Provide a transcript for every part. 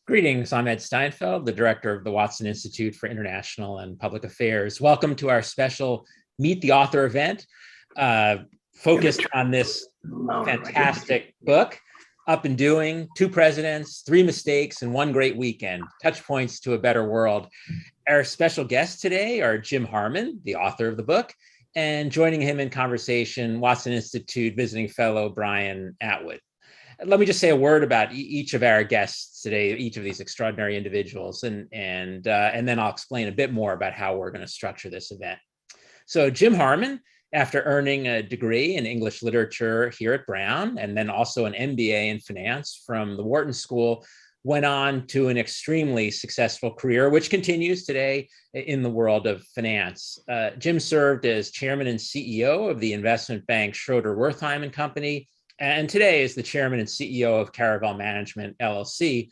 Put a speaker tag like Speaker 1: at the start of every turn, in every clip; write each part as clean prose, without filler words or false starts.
Speaker 1: Greetings, I'm Ed Steinfeld, the director of the Watson Institute for International and Public Affairs. Welcome to our special Meet the Author event, focused on this fantastic book, Up and Doing, Two Presidents, Three Mistakes, and One Great Weekend, Touchpoints to a Better World. Our special guests today are Jim Harmon, the author of the book, and joining him in conversation, Watson Institute visiting fellow Brian Atwood. Let me just say a word about each of our guests today, each of these extraordinary individuals, and then I'll explain a bit more about how we're going to structure this event. So Jim Harmon, after earning a degree in English literature here at Brown, and then also an MBA in finance from the Wharton School, went on to an extremely successful career, which continues today in the world of finance. Jim served as chairman and CEO of the investment bank Schroeder Wertheim and Company, and today is the chairman and CEO of Caravel Management, LLC.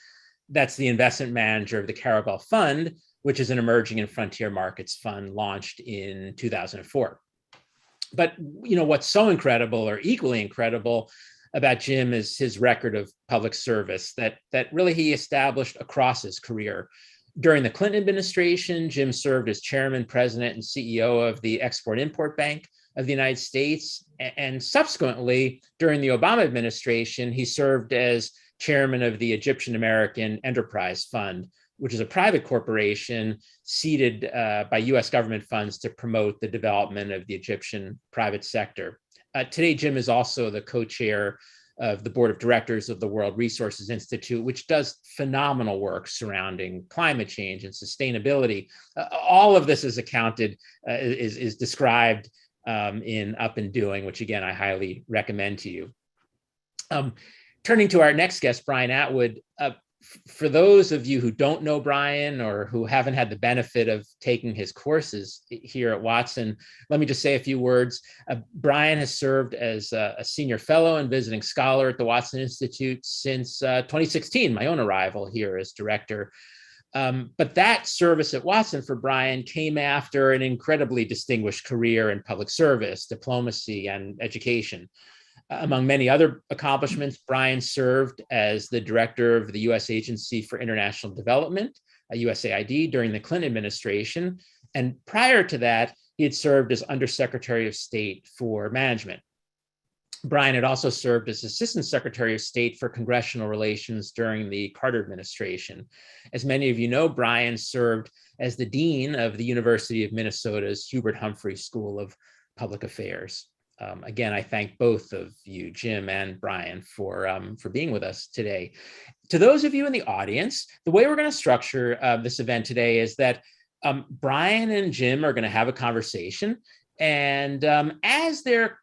Speaker 1: That's the investment manager of the Caravel Fund, which is an emerging and frontier markets fund launched in 2004. But what's so incredible, or equally incredible, about Jim is his record of public service that really he established across his career. During the Clinton administration, Jim served as chairman, president, and CEO of the Export-Import Bank of the United States. And subsequently, during the Obama administration, he served as chairman of the Egyptian American Enterprise Fund, which is a private corporation seeded by US government funds to promote the development of the Egyptian private sector. Today, Jim is also the co-chair of the board of directors of the World Resources Institute, which does phenomenal work surrounding climate change and sustainability. All of this is is described in Up and Doing, which again, I highly recommend to you. Turning to our next guest, Brian Atwood. For those of you who don't know Brian or who haven't had the benefit of taking his courses here at Watson, let me just say a few words. Brian has served as a senior fellow and visiting scholar at the Watson Institute since 2016, my own arrival here as director. But that service at Watson for Brian came after an incredibly distinguished career in public service, diplomacy, and education. Among many other accomplishments, Brian served as the director of the U.S. Agency for International Development, USAID, during the Clinton administration. And prior to that, he had served as Undersecretary of State for Management. Brian had also served as Assistant Secretary of State for Congressional Relations during the Carter administration. As many of you know, Brian served as the Dean of the University of Minnesota's Hubert Humphrey School of Public Affairs. Again, I thank both of you, Jim and Brian, for being with us today. To those of you in the audience, the way we're going to structure this event today is that Brian and Jim are going to have a conversation, and as they're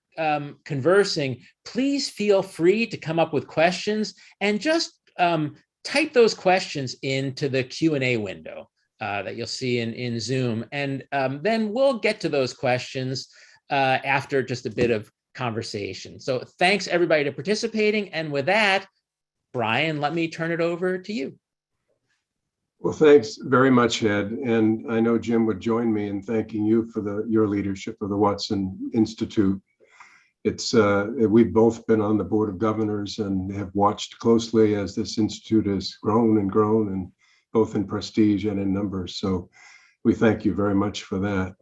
Speaker 1: conversing, please feel free to come up with questions and just type those questions into the Q&A window that you'll see in Zoom, and then we'll get to those questions after just a bit of conversation. So thanks everybody to participating. And with that, Brian, let me turn it over to you.
Speaker 2: Well, thanks very much, Ed. And I know Jim would join me in thanking you for your leadership of the Watson Institute. We've both been on the board of governors and have watched closely as this institute has grown and grown, and both in prestige and in numbers. So we thank you very much for that.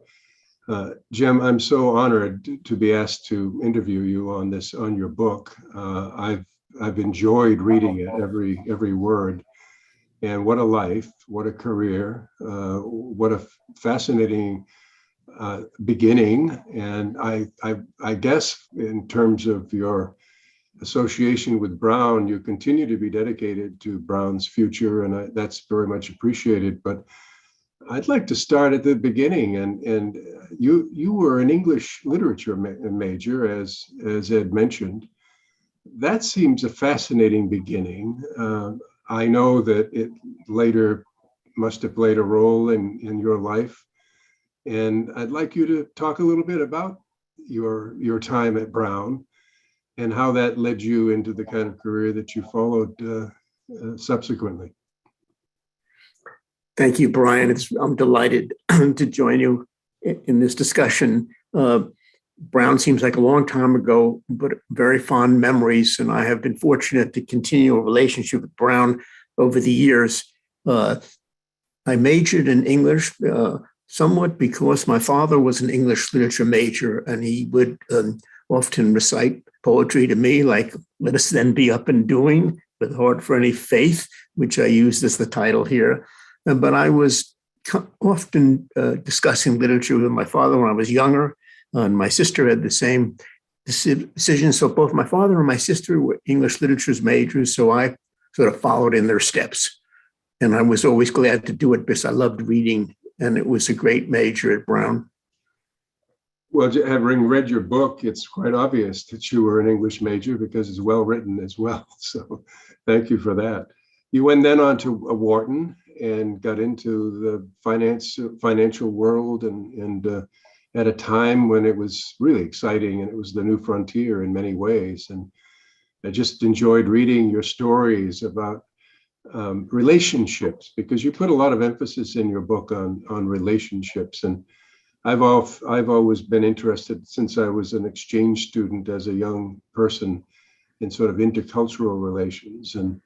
Speaker 2: Jim, I'm so honored to be asked to interview you on your book. I've enjoyed reading it, every word. And what a life, what a career, what a fascinating beginning. And I guess in terms of your association with Brown, you continue to be dedicated to Brown's future, and that's very much appreciated. But I'd like to start at the beginning, and you were an English literature major, as Ed mentioned. That seems a fascinating beginning. I know that it later must have played a role in your life, and I'd like you to talk a little bit about your time at Brown and how that led you into the kind of career that you followed subsequently.
Speaker 3: Thank you, Brian. I'm delighted to join you in this discussion. Brown seems like a long time ago, but very fond memories. And I have been fortunate to continue a relationship with Brown over the years. I majored in English somewhat because my father was an English literature major, and he would often recite poetry to me, like "Let us then be up and doing, with heart for any faith," which I used as the title here. But I was often discussing literature with my father when I was younger, and my sister had the same decision. So both my father and my sister were English literatures majors, so I sort of followed in their steps. And I was always glad to do it because I loved reading, and it was a great major at Brown.
Speaker 2: Well, having read your book, it's quite obvious that you were an English major because it's well written as well. So thank you for that. You went then on to Wharton and got into the financial world and at a time when it was really exciting and it was the new frontier in many ways. And I just enjoyed reading your stories about relationships, because you put a lot of emphasis in your book on relationships. And I've always been interested since I was an exchange student as a young person in sort of intercultural relations. And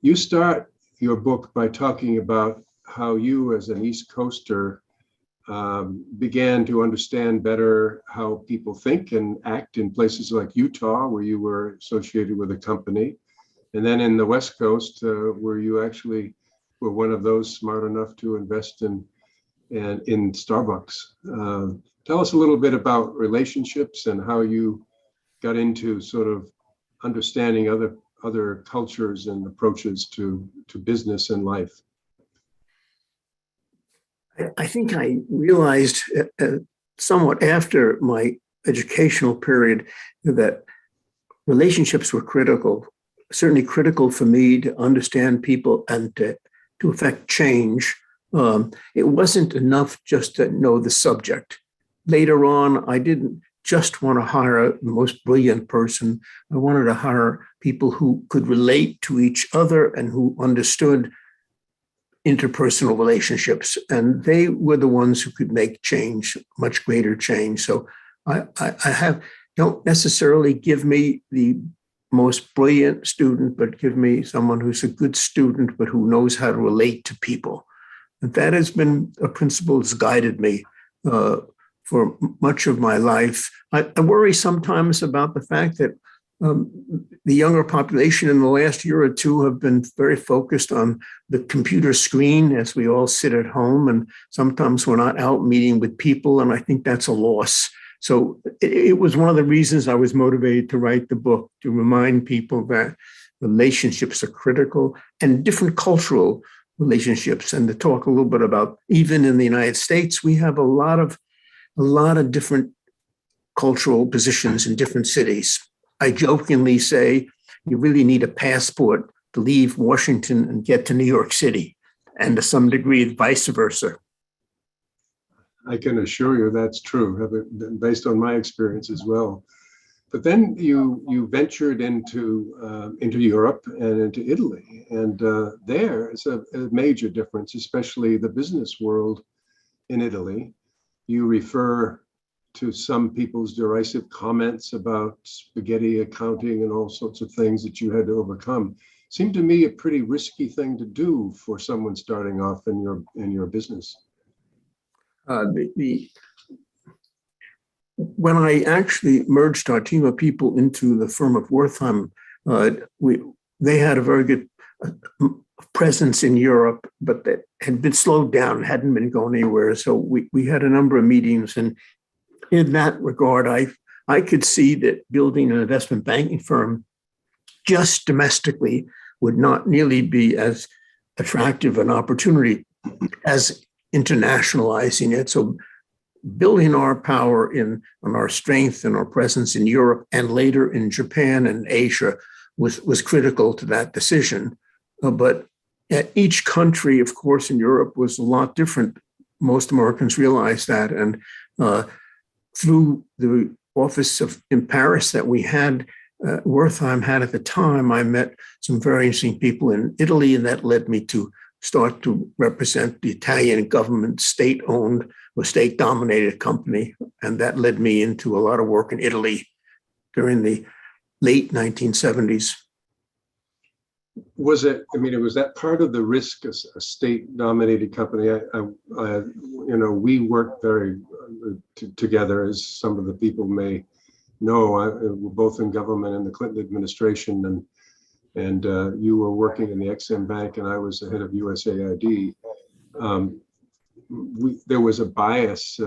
Speaker 2: you start your book by talking about how you, as an East Coaster, began to understand better how people think and act in places like Utah, where you were associated with a company, and then in the West Coast, where you actually were one of those smart enough to invest in Starbucks. Tell us a little bit about relationships and how you got into sort of understanding other cultures and approaches to business and life.
Speaker 3: I think I realized somewhat after my educational period that relationships were critical, certainly critical for me to understand people and to affect change. It wasn't enough just to know the subject. Later on, I didn't just want to hire the most brilliant person. I wanted to hire people who could relate to each other and who understood interpersonal relationships. And they were the ones who could make change, much greater change. So don't necessarily give me the most brilliant student, but give me someone who's a good student, but who knows how to relate to people. And that has been a principle that's guided me for much of my life. I worry sometimes about the fact that the younger population in the last year or two have been very focused on the computer screen as we all sit at home. And sometimes we're not out meeting with people. And I think that's a loss. So it was one of the reasons I was motivated to write the book, to remind people that relationships are critical, and different cultural relationships, and to talk a little bit about, even in the United States, we have a lot of different cultural positions in different cities. I jokingly say you really need a passport to leave Washington and get to New York City, and to some degree, vice versa.
Speaker 2: I can assure you that's true, based on my experience as well. But then you ventured into Europe and into Italy, and there is a major difference, especially the business world in Italy. You refer to some people's derisive comments about spaghetti accounting and all sorts of things that you had to overcome. Seemed to me a pretty risky thing to do for someone starting off in your business.
Speaker 3: When I actually merged our team of people into the firm of Wertheim, they had a very good presence in Europe, but that had been slowed down, hadn't been going anywhere. So we had a number of meetings, and in that regard, I could see that building an investment banking firm just domestically would not nearly be as attractive an opportunity as internationalizing it. So building our power on our strength and our presence in Europe and later in Japan and Asia was critical to that decision. But each country, of course, in Europe was a lot different. Most Americans realize that. And through the office in Paris that we had, Wertheim had at the time, I met some very interesting people in Italy, and that led me to start to represent the Italian government, state-owned or state-dominated company. And that led me into a lot of work in Italy during the late 1970s.
Speaker 2: Was it, I mean, was that part of the risk, a state-dominated company? We worked very together, as some of the people may know. We're both in government in the Clinton administration, and you were working in the EXIM Bank, and I was the head of USAID. There was a bias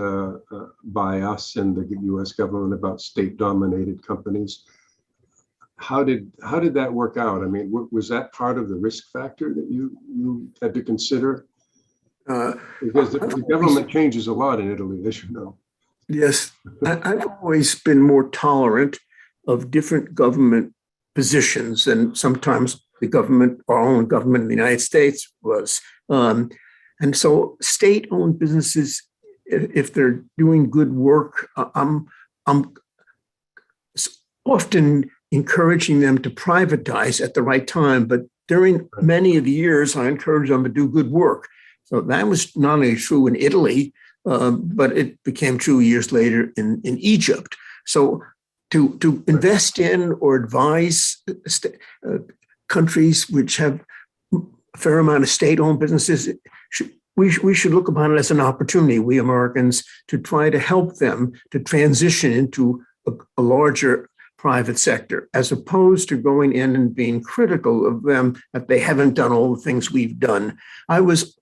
Speaker 2: by us in the U.S. government about state-dominated companies. How did that work out? I mean, was that part of the risk factor that you had to consider? Because the government changes a lot in Italy, as you know.
Speaker 3: Yes, I've always been more tolerant of different government positions, and sometimes the government, our own government in the United States, was. And so state-owned businesses, if they're doing good work, I'm often encouraging them to privatize at the right time. But during many of the years, I encouraged them to do good work. So that was not only true in Italy, but it became true years later in Egypt. So to invest in or advise countries which have a fair amount of state-owned businesses, we should look upon it as an opportunity, we Americans, to try to help them to transition into a larger private sector, as opposed to going in and being critical of them that they haven't done all the things we've done. I was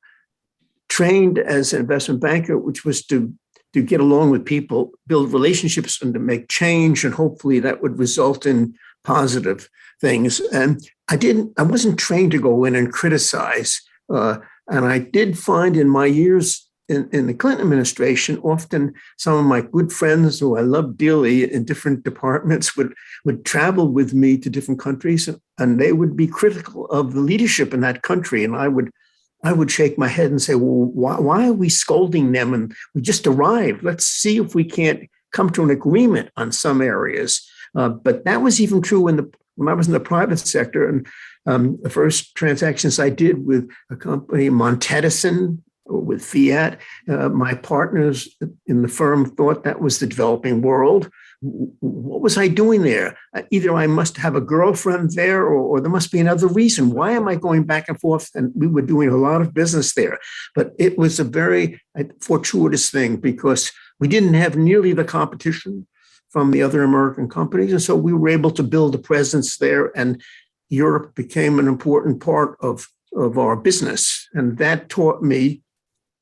Speaker 3: trained as an investment banker, which was to get along with people, build relationships, and to make change, and hopefully that would result in positive things. And I wasn't trained to go in and criticize. And I did find in my years in the Clinton administration, often some of my good friends who I loved dearly in different departments would travel with me to different countries, and they would be critical of the leadership in that country. And I would shake my head and say, well, why are we scolding them? And we just arrived. Let's see if we can't come to an agreement on some areas. But that was even true when I was in the private sector. And the first transactions I did with a company, Montedison, with Fiat, my partners in the firm thought that was the developing world. What was I doing there? Either I must have a girlfriend there, or there must be another reason. Why am I going back and forth? And we were doing a lot of business there. But it was a very fortuitous thing, because we didn't have nearly the competition from the other American companies. And so we were able to build a presence there, and Europe became an important part of our business. And that taught me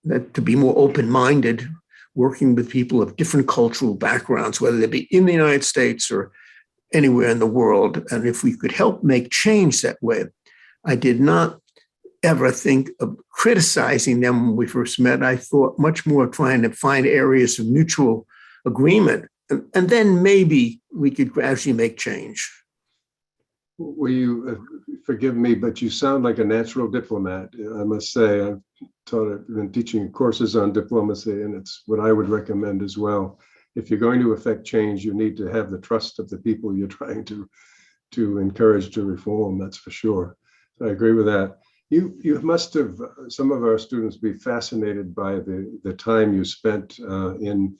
Speaker 3: that to be more open-minded, working with people of different cultural backgrounds, whether they be in the United States or anywhere in the world. And if we could help make change that way, I did not ever think of criticizing them when we first met. I thought much more of trying to find areas of mutual agreement. And then maybe we could gradually make change.
Speaker 2: Well, you forgive me, but you sound like a natural diplomat, I must say. I've been teaching courses on diplomacy, and it's what I would recommend as well. If you're going to affect change, you need to have the trust of the people you're trying to encourage to reform, that's for sure. So I agree with that. You must have, some of our students be fascinated by the time you spent in,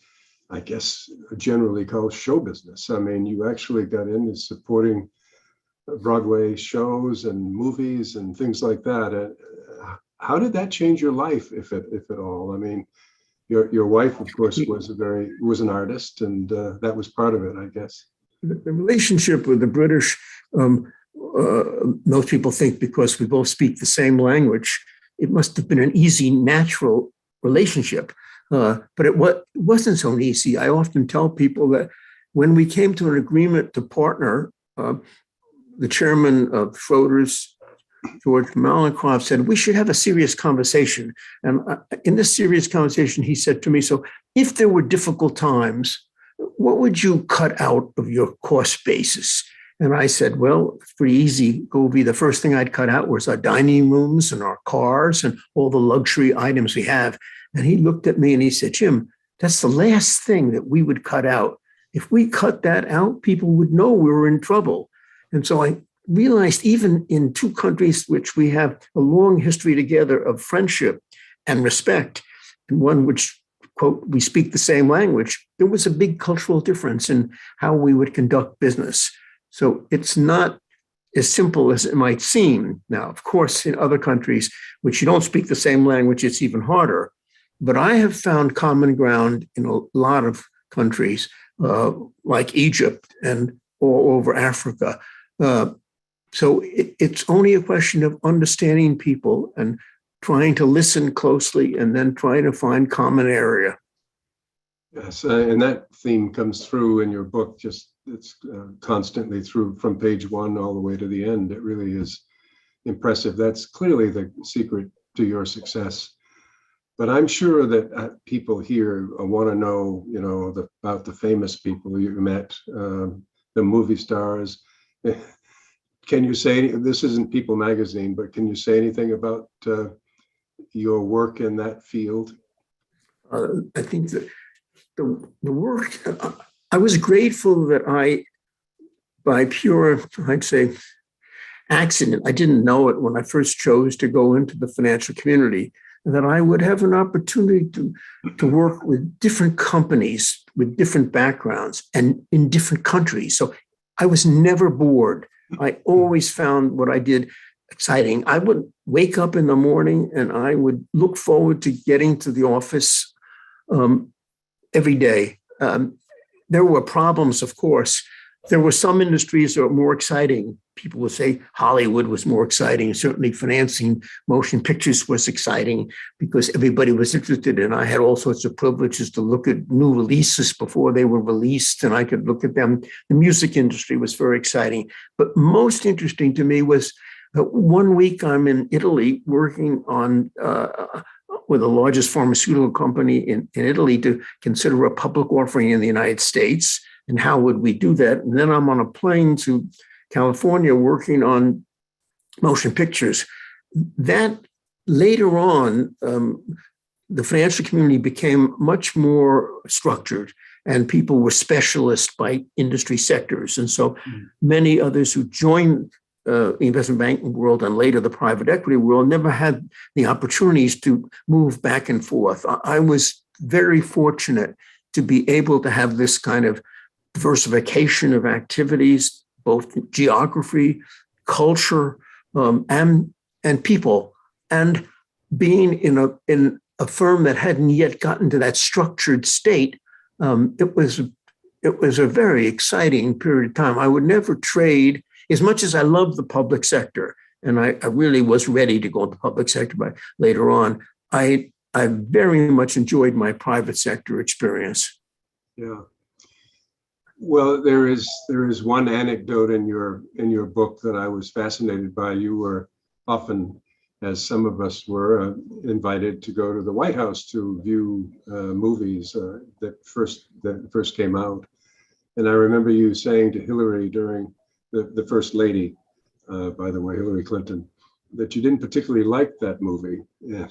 Speaker 2: I guess, generally called show business. I mean, you actually got into supporting Broadway shows and movies and things like that. How did that change your life, if at all? I mean, your wife, of course, was an artist, and that was part of it, I guess.
Speaker 3: The relationship with the British, most people think because we both speak the same language, it must have been an easy, natural relationship. But it wasn't so easy. I often tell people that when we came to an agreement to partner, the chairman of Schroders, George Malenkov, said, we should have a serious conversation. And in this serious conversation, he said to me, so if there were difficult times, what would you cut out of your cost basis? And I said, well, it's pretty easy. Govi, the first thing I'd cut out was our dining rooms and our cars and all the luxury items we have. And he looked at me and he said, Jim, that's the last thing that we would cut out. If we cut that out, people would know we were in trouble. And so I realized, even in two countries which we have a long history together of friendship and respect, and one which, quote, we speak the same language, there was a big cultural difference in how we would conduct business. So it's not as simple as it might seem. Now, of course, in other countries, which you don't speak the same language, it's even harder. But I have found common ground in a lot of countries, like Egypt and all over Africa. So it's only a question of understanding people and trying to listen closely and then trying to find common area.
Speaker 2: Yes, and that theme comes through in your book. Just it's constantly through from page 1 all the way to the end. It really is impressive. That's clearly the secret to your success. But I'm sure that people here want to know, about the famous people you met, the movie stars. Can you say, this isn't People magazine, but can you say anything about your work in that field?
Speaker 3: I think that the work, I was grateful that by pure, I'd say, accident, I didn't know it when I first chose to go into the financial community, that I would have an opportunity to work with different companies with different backgrounds and in different countries. So I was never bored. I always found what I did exciting. I would wake up in the morning and I would look forward to getting to the office every day. There were problems, of course. There were some industries that were more exciting. People would say Hollywood was more exciting. Certainly financing motion pictures was exciting because everybody was interested. And I had all sorts of privileges to look at new releases before they were released, and I could look at them. The music industry was very exciting. But most interesting to me was one week I'm in Italy working on with the largest pharmaceutical company in Italy to consider a public offering in the United States. And how would we do that? And then I'm on a plane to California working on motion pictures. That later on, the financial community became much more structured and people were specialists by industry sectors. And so many others who joined the investment banking world and later the private equity world never had the opportunities to move back and forth. I was very fortunate to be able to have this kind of diversification of activities, both geography, culture, and people, and being in a firm that hadn't yet gotten to that structured state. It was a very exciting period of time. I would never trade, as much as I loved the public sector, and I really was ready to go into the public sector. But later on, I very much enjoyed my private sector experience.
Speaker 2: Yeah. Well, there is one anecdote in your book that I was fascinated by. You were often, as some of us were, invited to go to the White House to view movies that first came out. And I remember you saying to Hillary during the First Lady, by the way, Hillary Clinton, that you didn't particularly like that movie. Yeah.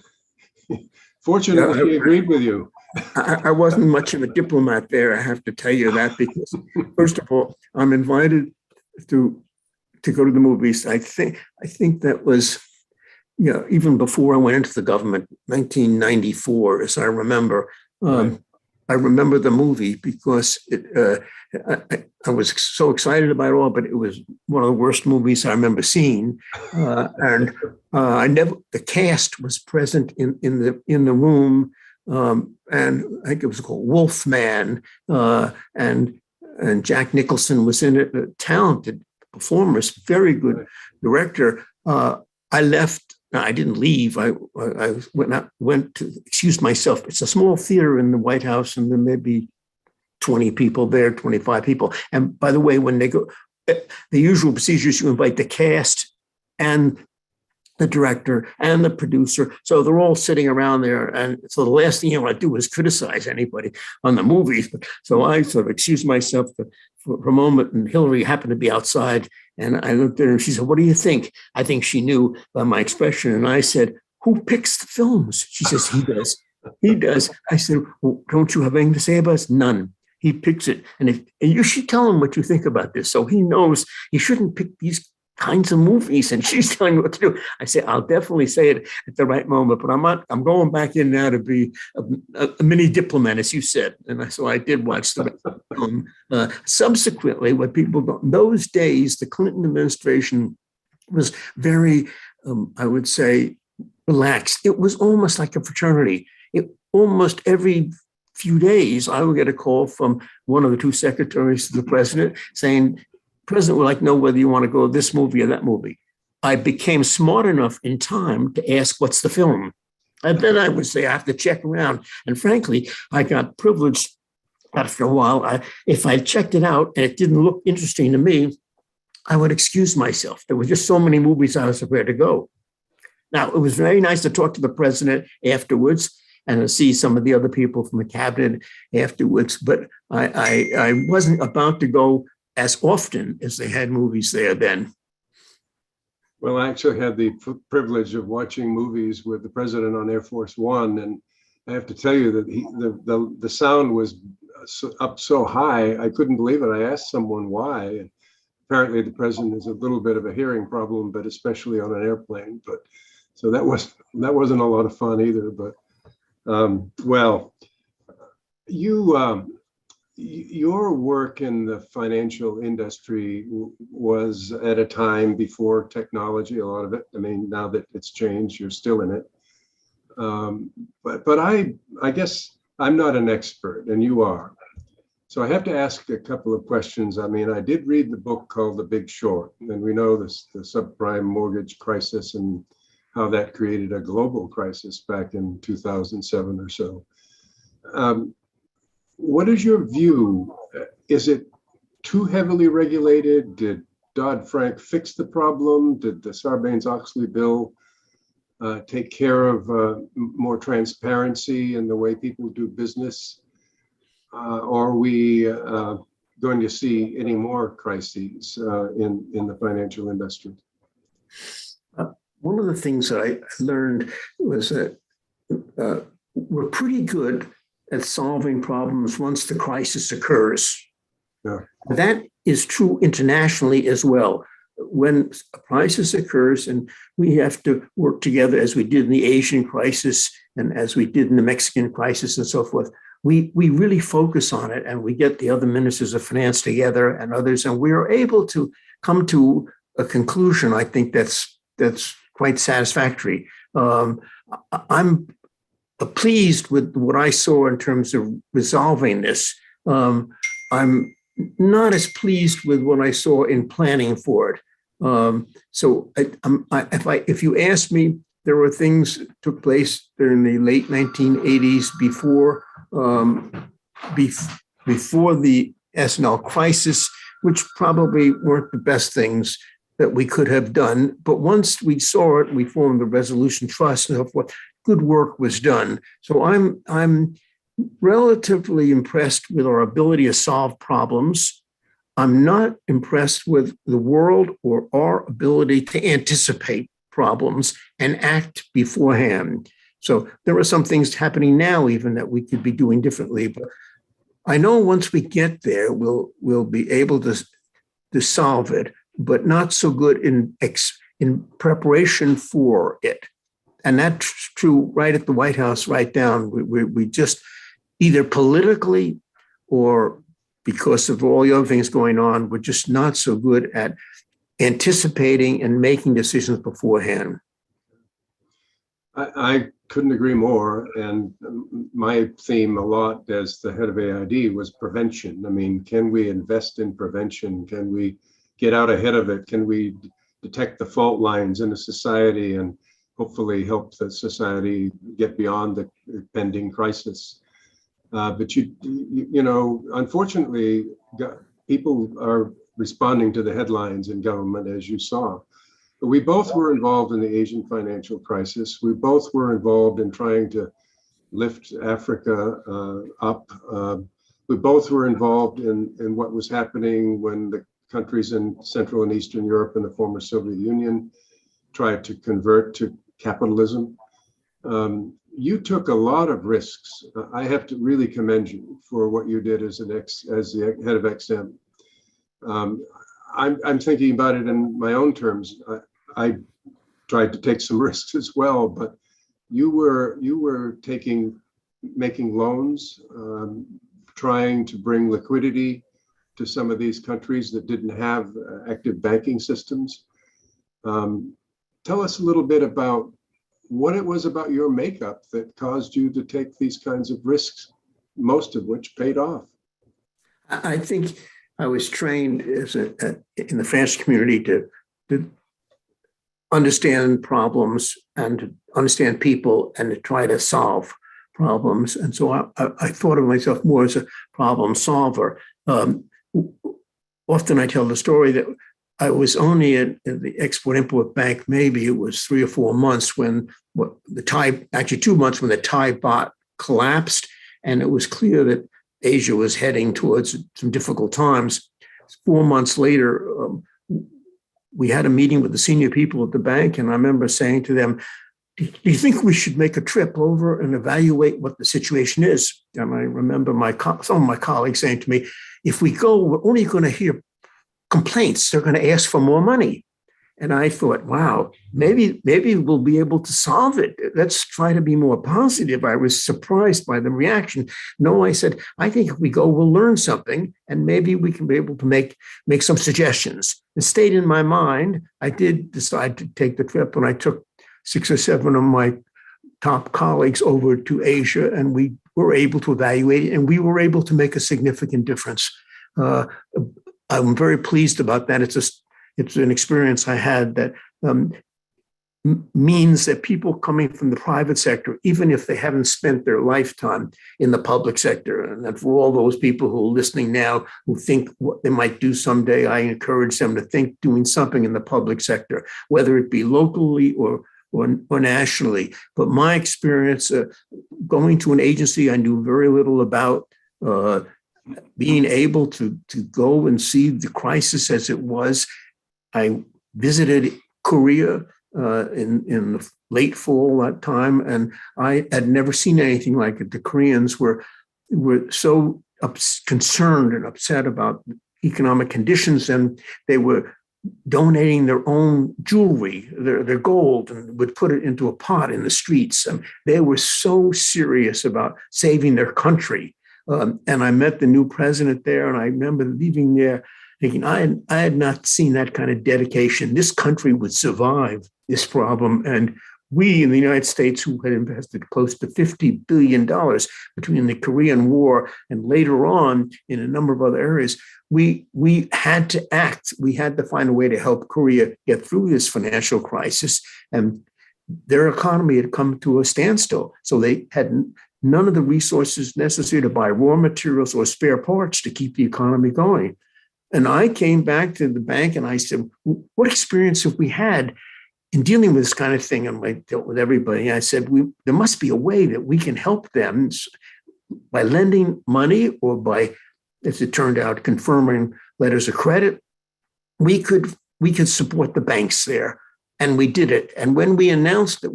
Speaker 2: Fortunately, she agreed with you.
Speaker 3: I wasn't much of a diplomat there, I have to tell you that, because first of all, I'm invited to go to the movies. I think that was, even before I went into the government, 1994, as I remember. Right. I remember the movie because I was so excited about it all, but it was one of the worst movies I remember seeing. And the cast was present in the room. And I think it was called Wolfman, and Jack Nicholson was in it, a talented performers, very good director. I left. No, I didn't leave. I went to excuse myself. It's a small theater in the White House, and there may be 20 people there, 25 people. And by the way, when they go, the usual procedures, you invite the cast and the director and the producer. So they're all sitting around there. And so the last thing you want to do is criticize anybody on the movies. So I sort of excused myself for a moment, and Hillary happened to be outside. And I looked at her and she said, "What do you think?" I think she knew by my expression. And I said, "Who picks the films?" She says, "He does." He does. I said, "Well, don't you have anything to say about us?" "None. He picks it. And you should tell him what you think about this. So he knows he shouldn't pick these kinds of movies, and she's telling me what to do. I say, I'll definitely say it at the right moment, but I'm going back in now to be a mini diplomat, as you said. And so I did watch the film. Subsequently, what people don't, those days, the Clinton administration was very, I would say, relaxed. It was almost like a fraternity. Almost every few days, I would get a call from one of the two secretaries to the president saying, President would like to know whether you want to go to this movie or that movie. I became smart enough in time to ask, what's the film? And then I would say, I have to check around. And frankly, I got privileged after a while. If I checked it out and it didn't look interesting to me, I would excuse myself. There were just so many movies I was prepared to go. Now, it was very nice to talk to the president afterwards and to see some of the other people from the cabinet afterwards. But I wasn't about to go as often as they had movies there then.
Speaker 2: Well, I actually had the privilege of watching movies with the president on Air Force One, and I have to tell you that the sound was up so high, I couldn't believe it. I asked someone why. Apparently, the president has a little bit of a hearing problem, but especially on an airplane. But so that wasn't a lot of fun either. But well, your work in the financial industry was at a time before technology, a lot of it. I mean, now that it's changed, you're still in it. But I guess I'm not an expert, and you are. So I have to ask a couple of questions. I mean, I did read the book called The Big Short, and we know this, the subprime mortgage crisis and how that created a global crisis back in 2007 or so. What is your view? Is it too heavily regulated? Did Dodd-Frank fix the problem? Did the Sarbanes-Oxley bill take care of more transparency in the way people do business? Are we going to see any more crises in the financial industry?
Speaker 3: One of the things that I learned was that we're pretty good at solving problems once the crisis occurs.
Speaker 2: Yeah.
Speaker 3: That is true internationally as well. When a crisis occurs, and we have to work together as we did in the Asian crisis and as we did in the Mexican crisis and so forth, we really focus on it, and we get the other ministers of finance together and others, and we are able to come to a conclusion. I think that's quite satisfactory. I'm pleased with what I saw in terms of resolving this. I'm not as pleased with what I saw in planning for it. So if you ask me, there were things that took place during the late 1980s before the S&L crisis, which probably weren't the best things that we could have done. But once we saw it, we formed the Resolution Trust and so forth. Good work was done. So I'm relatively impressed with our ability to solve problems. I'm not impressed with the world or our ability to anticipate problems and act beforehand. So there are some things happening now even that we could be doing differently. But I know once we get there, we'll be able to solve it, but not so good in preparation for it. And that's true right at the White House, right down. We just either politically or because of all the other things going on, we're just not so good at anticipating and making decisions beforehand.
Speaker 2: I couldn't agree more. And my theme a lot as the head of AID was prevention. I mean, can we invest in prevention? Can we get out ahead of it? Can we detect the fault lines in a society and hopefully help the society get beyond the pending crisis? But you know, unfortunately, people are responding to the headlines in government, as you saw. But we both were involved in the Asian financial crisis. We both were involved in trying to lift Africa up. We both were involved in what was happening when the countries in Central and Eastern Europe and the former Soviet Union tried to convert to capitalism. You took a lot of risks. I have to really commend you for what you did as the head of EXIM. I'm thinking about it in my own terms. I tried to take some risks as well, but you were making loans, trying to bring liquidity to some of these countries that didn't have active banking systems. Tell us a little bit about what it was about your makeup that caused you to take these kinds of risks, most of which paid off.
Speaker 3: I think I was trained in the financial community to understand problems and to understand people and to try to solve problems. And so I thought of myself more as a problem solver. Often I tell the story that I was only at the Export-Import Bank, maybe it was 3 or 4 months when actually 2 months when the Thai baht collapsed. And it was clear that Asia was heading towards some difficult times. 4 months later, we had a meeting with the senior people at the bank. And I remember saying to them, do you think we should make a trip over and evaluate what the situation is? And I remember some of my colleagues saying to me, if we go, we're only going to hear complaints. They're going to ask for more money. And I thought, wow, maybe we'll be able to solve it. Let's try to be more positive. I was surprised by the reaction. No, I said, I think if we go, we'll learn something, and maybe we can be able to make some suggestions. It stayed in my mind. I did decide to take the trip, and I took 6 or 7 of my top colleagues over to Asia, and we were able to evaluate it, and we were able to make a significant difference. I'm very pleased about that. It's an experience I had that means that people coming from the private sector, even if they haven't spent their lifetime in the public sector, and that for all those people who are listening now who think what they might do someday, I encourage them to think doing something in the public sector, whether it be locally or nationally. But my experience going to an agency I knew very little about, being able to go and see the crisis as it was. I visited Korea in the late fall that time, and I had never seen anything like it. The Koreans were so concerned and upset about economic conditions, and they were donating their own jewelry, their gold, and would put it into a pot in the streets. And they were so serious about saving their country. And I met the new president there, and I remember leaving there thinking, I had not seen that kind of dedication. This country would survive this problem. And we in the United States, who had invested close to $50 billion between the Korean War and later on in a number of other areas, we had to act. We had to find a way to help Korea get through this financial crisis. And their economy had come to a standstill. So they had none of the resources necessary to buy raw materials or spare parts to keep the economy going. And I came back to the bank and I said, what experience have we had in dealing with this kind of thing? And I dealt with everybody. I said, there must be a way that we can help them by lending money or by, as it turned out, confirming letters of credit. We could support the banks there. And we did it. And when we announced that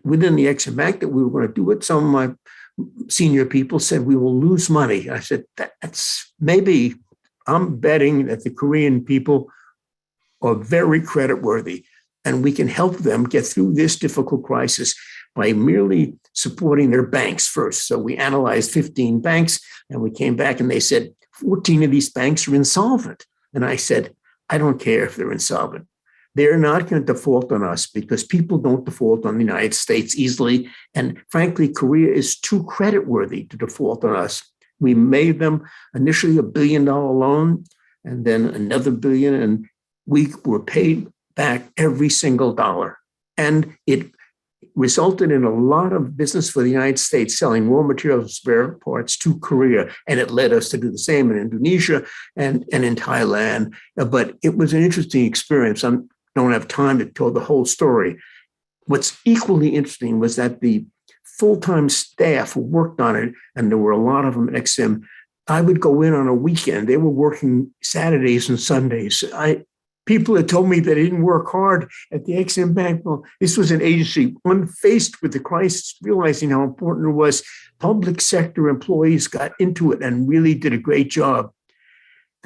Speaker 3: within the EXIM Bank that we were going to do it, some of my senior people said, we will lose money. I said, that's maybe, I'm betting that the Korean people are very creditworthy, and we can help them get through this difficult crisis by merely supporting their banks first. So we analyzed 15 banks, and we came back and they said, 14 of these banks are insolvent. And I said, I don't care if they're insolvent. They're not going to default on us because people don't default on the United States easily. And frankly, Korea is too creditworthy to default on us. We made them initially $1 billion loan and then another $1 billion, and we were paid back every single dollar. And it resulted in a lot of business for the United States selling raw materials and spare parts to Korea. And it led us to do the same in Indonesia and in Thailand. But it was an interesting experience. I don't have time to tell the whole story. What's equally interesting was that the full-time staff who worked on it, and there were a lot of them at EXIM, I would go in on a weekend. They were working Saturdays and Sundays. People had told me they didn't work hard at the EXIM Bank. Well, this was an agency unfaced with the crisis, realizing how important it was. Public sector employees got into it and really did a great job.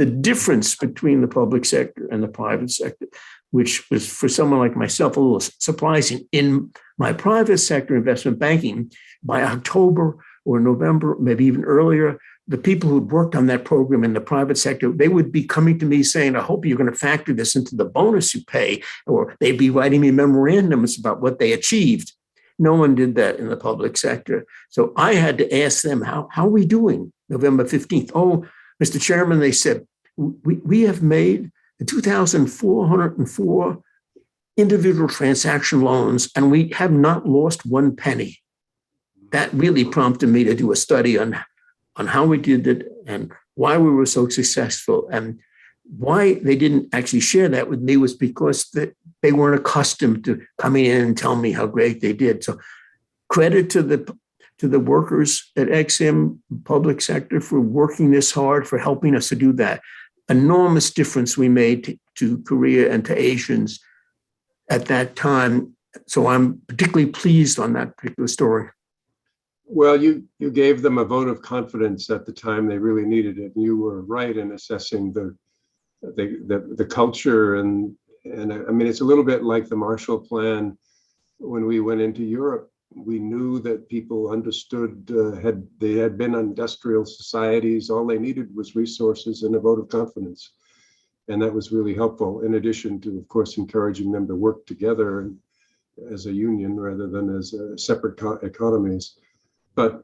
Speaker 3: the difference between the public sector and the private sector, which was for someone like myself a little surprising. In my private sector investment banking, by October or November, maybe even earlier, the people who'd worked on that program in the private sector, they would be coming to me saying, I hope you're going to factor this into the bonus you pay, or they'd be writing me memorandums about what they achieved. No one did that in the public sector. So I had to ask them, how are we doing November 15th? Oh, Mr. Chairman, they said, we have made 2,404 individual transaction loans, and we have not lost one penny. That really prompted me to do a study on how we did it and why we were so successful. And why they didn't actually share that with me was because they weren't accustomed to coming in and telling me how great they did. So credit to the workers at EXIM public sector for working this hard, for helping us to do that. Enormous difference we made to Korea and to Asians at that time. So I'm particularly pleased on that particular story.
Speaker 2: Well, you gave them a vote of confidence at the time they really needed it. You were right in assessing the culture, and I mean, it's a little bit like the Marshall Plan. When we went into Europe, we knew that people understood, they had been industrial societies. All they needed was resources and a vote of confidence. And that was really helpful, in addition to, of course, encouraging them to work together as a union rather than as separate economies. But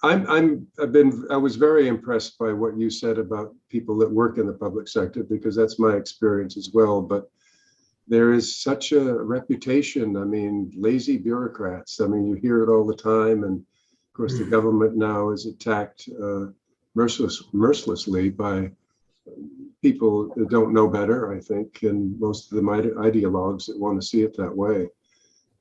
Speaker 2: I was very impressed by what you said about people that work in the public sector, because that's my experience as well. But there is such a reputation. I mean, lazy bureaucrats. I mean, you hear it all the time. And of course, the government now is attacked mercilessly by people that don't know better, I think, and most of them ideologues that want to see it that way.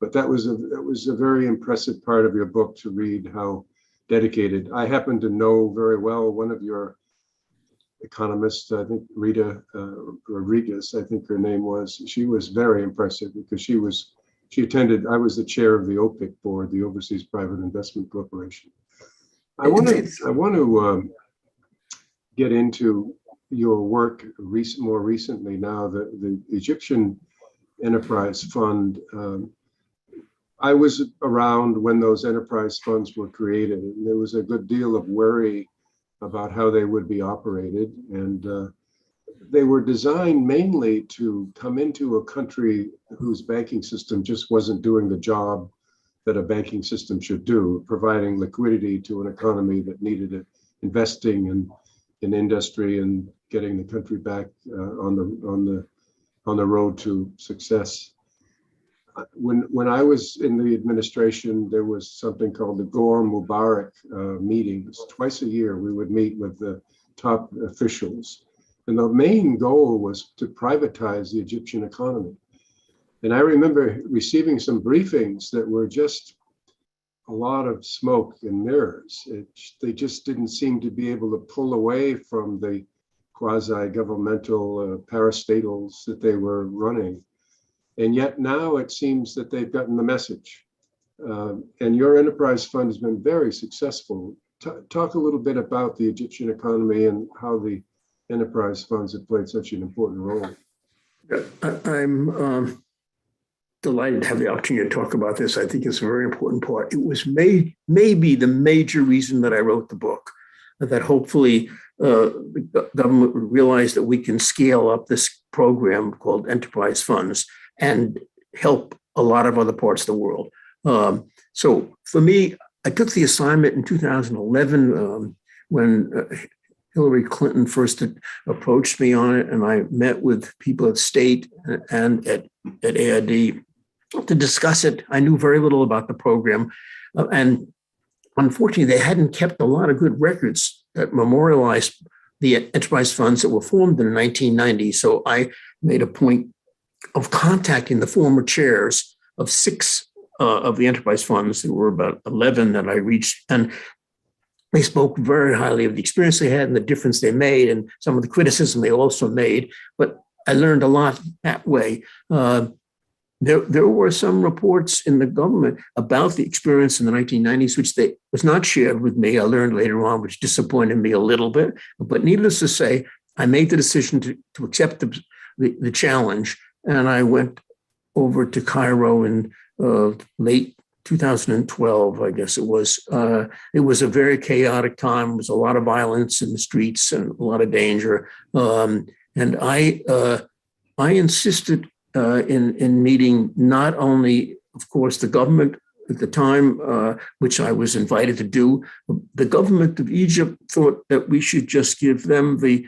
Speaker 2: But that was a very impressive part of your book to read, how dedicated. I happen to know very well one of your economists, I think Rita Rodriguez, I think her name was. She was very impressive because she attended. I was the chair of the OPIC board, the Overseas Private Investment Corporation. I want to get into your work more recently now, the Egyptian Enterprise Fund. I was around when those enterprise funds were created, and there was a good deal of worry about how they would be operated. And they were designed mainly to come into a country whose banking system just wasn't doing the job that a banking system should do, providing liquidity to an economy that needed it, investing in industry and getting the country back on the road to success. When I was in the administration, there was something called the Gore Mubarak meetings. Twice a year, we would meet with the top officials. And the main goal was to privatize the Egyptian economy. And I remember receiving some briefings that were just a lot of smoke and mirrors. They just didn't seem to be able to pull away from the quasi-governmental parastatals that they were running. And yet now it seems that they've gotten the message. And your enterprise fund has been very successful. Talk a little bit about the Egyptian economy and how the enterprise funds have played such an important role.
Speaker 3: I'm delighted to have the opportunity to talk about this. I think it's a very important part. It was maybe the major reason that I wrote the book, that hopefully the government would realize that we can scale up this program called enterprise funds and help a lot of other parts of the world. So for me, I took the assignment in 2011 when Hillary Clinton first approached me on it, and I met with people at State and at AID to discuss it. I knew very little about the program, and unfortunately, they hadn't kept a lot of good records that memorialized the enterprise funds that were formed in the 1990s. So I made a point of contacting the former chairs of 6 of the enterprise funds. There were about 11 that I reached, and they spoke very highly of the experience they had and the difference they made and some of the criticism they also made. But I learned a lot that way. There were some reports in the government about the experience in the 1990s, which was not shared with me. I learned later on, which disappointed me a little bit. But needless to say, I made the decision to accept the challenge, and I went over to Cairo in late 2012, I guess it was. It was a very chaotic time. There was a lot of violence in the streets and a lot of danger. And I insisted in meeting not only, of course, the government at the time, which I was invited to do. The government of Egypt thought that we should just give them the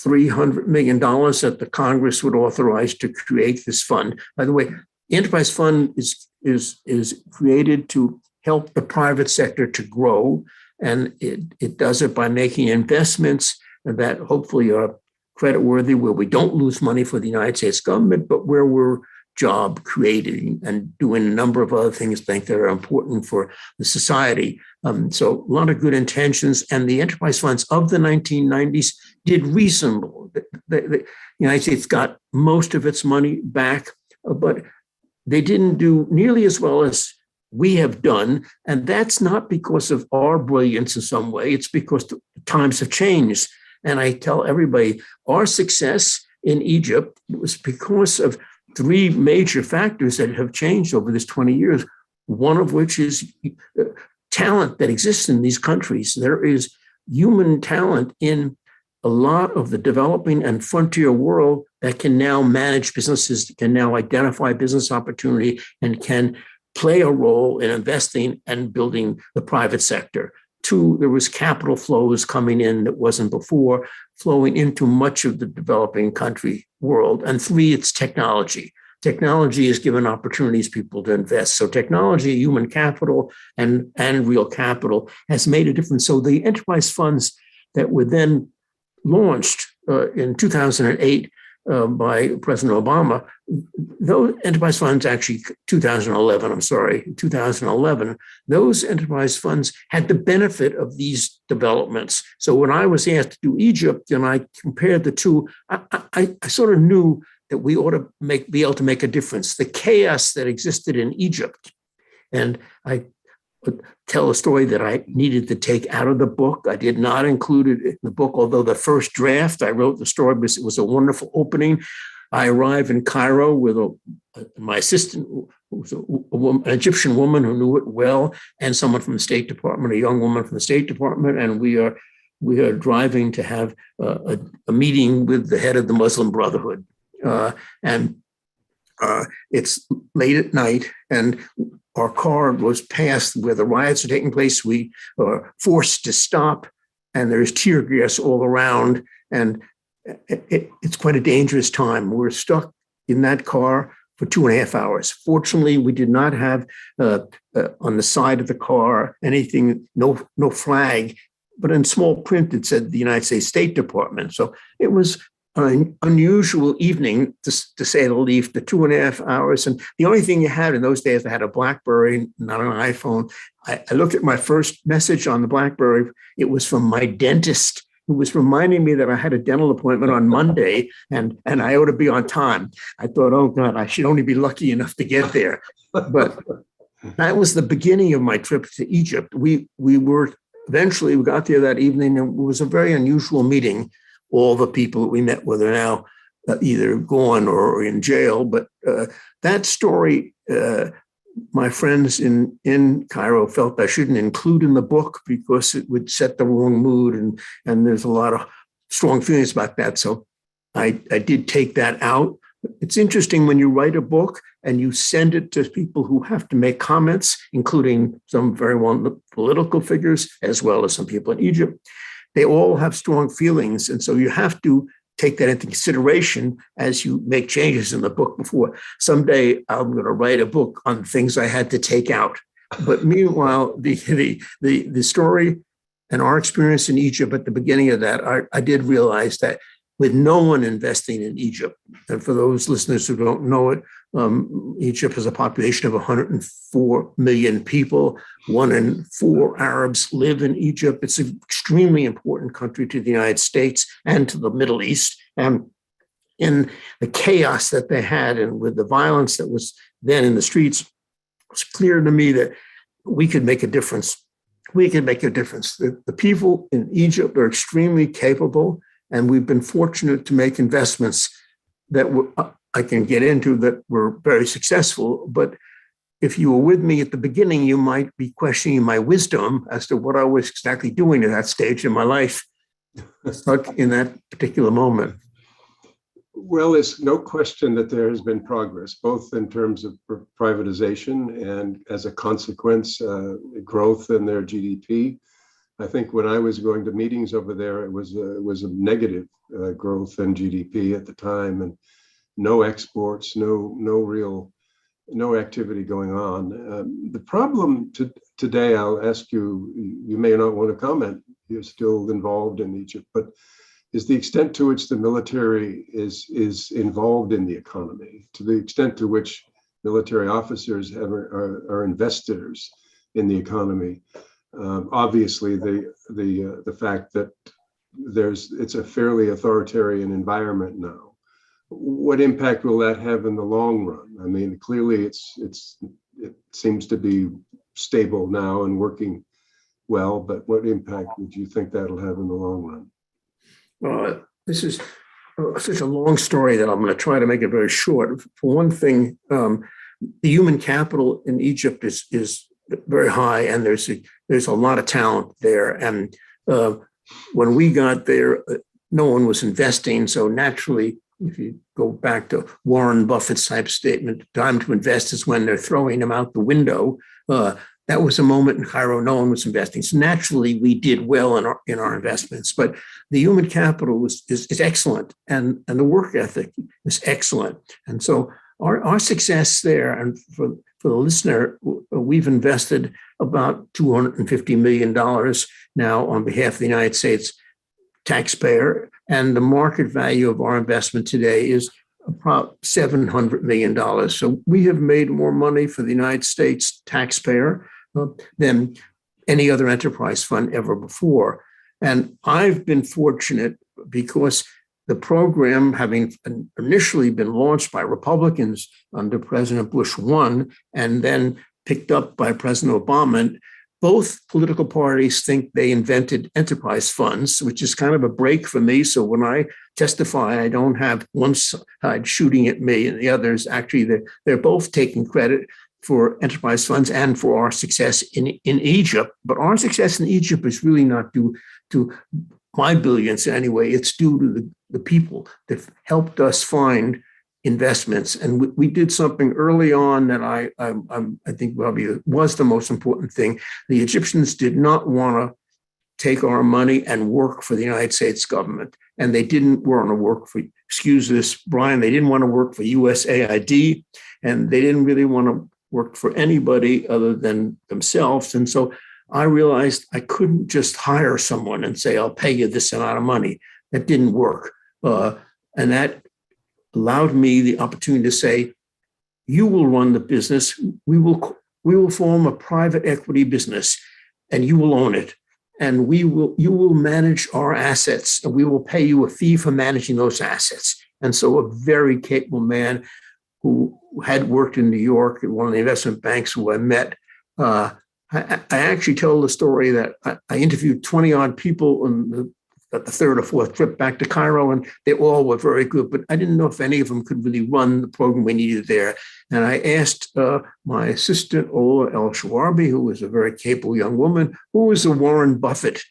Speaker 3: $300 million that the Congress would authorize to create this fund. By the way, the Enterprise Fund is created to help the private sector to grow, and it does it by making investments that hopefully are creditworthy, where we don't lose money for the United States government, but where we're job creating and doing a number of other things I think that are important for the society. So a lot of good intentions, and the enterprise funds of the 1990s did reasonable. The United States got most of its money back, but they didn't do nearly as well as we have done. And that's not because of our brilliance in some way. It's because the times have changed. And I tell everybody, our success in Egypt was because of three major factors that have changed over this 20 years, one of which is talent that exists in these countries. There is human talent in a lot of the developing and frontier world that can now manage businesses, can now identify business opportunity, and can play a role in investing and building the private sector. Two, there was capital flows coming in that wasn't before, flowing into much of the developing country world. And three, it's technology. Technology has given opportunities people to invest. So technology, human capital, and real capital has made a difference. So the enterprise funds that were then launched in 2008 by President Obama, those enterprise funds, actually 2011, those enterprise funds had the benefit of these developments. So when I was asked to do Egypt and I compared the two, I sort of knew that we ought to be able to make a difference. The chaos that existed in Egypt, and I tell a story that I needed to take out of the book. I did not include it in the book, although the first draft, I wrote the story because it was a wonderful opening. I arrived in Cairo with my assistant, who was an Egyptian woman who knew it well, and someone from the State Department, a young woman from the State Department, and we are driving to have a meeting with the head of the Muslim Brotherhood. It's late at night, and our car was past where the riots are taking place. We are forced to stop, and there's tear gas all around, and it's quite a dangerous time. We're stuck in that car for 2.5 hours. Fortunately, we did not have on the side of the car anything, no flag, but in small print it said the United States State Department. So it was an unusual evening, to say the least, the 2.5 hours. And the only thing you had in those days, I had a BlackBerry, not an iPhone. I looked at my first message on the BlackBerry. It was from my dentist, who was reminding me that I had a dental appointment on Monday and I ought to be on time. I thought, oh God, I should only be lucky enough to get there. But that was the beginning of my trip to Egypt. We eventually got there that evening, and it was a very unusual meeting. All the people that we met with are now either gone or in jail. But that story, my friends in Cairo felt I shouldn't include in the book because it would set the wrong mood, and there's a lot of strong feelings about that. So I did take that out. It's interesting when you write a book and you send it to people who have to make comments, including some very well political figures, as well as some people in Egypt. They all have strong feelings. And so you have to take that into consideration as you make changes in the book before. Someday I'm going to write a book on things I had to take out. But meanwhile, the story and our experience in Egypt at the beginning of that, I did realize that with no one investing in Egypt, and for those listeners who don't know it, Egypt has a population of 104 million people. 1 in 4 Arabs live in Egypt. It's an extremely important country to the United States and to the Middle East. And in the chaos that they had and with the violence that was then in the streets, it was clear to me that we could make a difference. We could make a difference. The people in Egypt are extremely capable. And we've been fortunate to make investments that I can get into that were very successful. But if you were with me at the beginning, you might be questioning my wisdom as to what I was exactly doing at that stage in my life, stuck in that particular moment.
Speaker 2: Well, there's no question that there has been progress, both in terms of privatization and as a consequence, growth in their GDP. I think when I was going to meetings over there, it was a negative growth in GDP at the time, and no exports, no activity going on. The problem today, I'll ask you, you may not want to comment, you're still involved in Egypt, but is the extent to which the military is involved in the economy, to the extent to which military officers are investors in the economy. Obviously, the fact that it's a fairly authoritarian environment now. What impact will that have in the long run? I mean, clearly it seems to be stable now and working well, but what impact would you think that'll have in the long run?
Speaker 3: This is such a long story that I'm going to try to make it very short. For one thing, the human capital in Egypt is very high, and there's a lot of talent there. And when we got there, no one was investing. So naturally, if you go back to Warren Buffett's type statement, time to invest is when they're throwing them out the window. That was a moment in Cairo, no one was investing. So naturally, we did well in our investments. But the human capital is excellent, and the work ethic is excellent. And so our success there, and for the listener, we've invested about $250 million now on behalf of the United States taxpayer. And the market value of our investment today is about $700 million. So we have made more money for the United States taxpayer than any other enterprise fund ever before. And I've been fortunate because the program, having initially been launched by Republicans under President Bush 1 and then picked up by President Obama, both political parties think they invented enterprise funds, which is kind of a break for me. So when I testify, I don't have one side shooting at me and the others. Actually, they're both taking credit for enterprise funds and for our success in Egypt. But our success in Egypt is really not due to my billions in any way. It's due to the people that helped us find investments. And we did something early on that I think probably was the most important thing. The Egyptians did not want to take our money and work for the United States government. And they didn't want to work for, excuse this, Brian, they didn't want to work for USAID, and they didn't really want to work for anybody other than themselves. And so I realized I couldn't just hire someone and say, I'll pay you this amount of money. That didn't work. And that allowed me the opportunity to say, you will run the business. We will form a private equity business, and you will own it. And you will manage our assets, and we will pay you a fee for managing those assets. And so a very capable man who had worked in New York at one of the investment banks who I met, I actually tell the story that I interviewed 20 odd people on the third or fourth trip back to Cairo, and they all were very good, but I didn't know if any of them could really run the program we needed there. And I asked my assistant, Ola El-Shawarbi, who was a very capable young woman, who was the Warren Buffett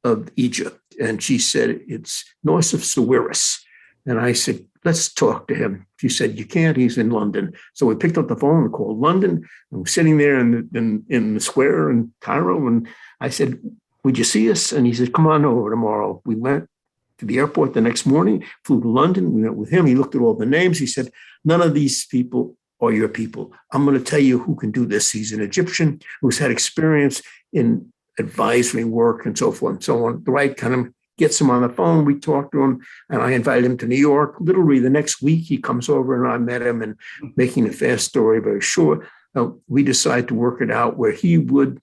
Speaker 3: of Egypt. And she said, it's north of Suwiris. And I said, let's talk to him. She said, you can't, he's in London. So we picked up the phone and called London, and we're sitting there in the square in Cairo. And I said, would you see us? And he said, come on over tomorrow. We went to the airport the next morning, flew to London. We met with him. He looked at all the names. He said, none of these people are your people. I'm going to tell you who can do this. He's an Egyptian who's had experience in advisory work and so forth and so on. The right kind of gets him on the phone. We talked to him, and I invited him to New York. Literally the next week, he comes over and I met him, and making a fast story very short, we decided to work it out where he would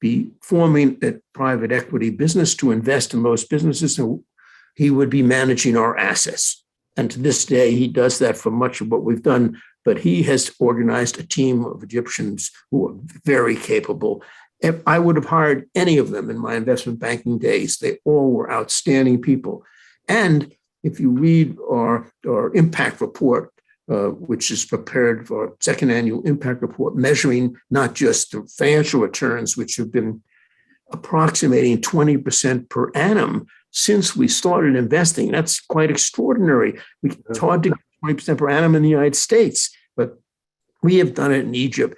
Speaker 3: be forming a private equity business to invest in those businesses, and he would be managing our assets. And to this day, he does that for much of what we've done, but he has organized a team of Egyptians who are very capable. If I would have hired any of them in my investment banking days, they all were outstanding people. And if you read our impact report, which is prepared for our second annual impact report, measuring not just the financial returns, which have been approximating 20% per annum since we started investing. That's quite extraordinary. It's hard to get 20% per annum in the United States, but we have done it in Egypt.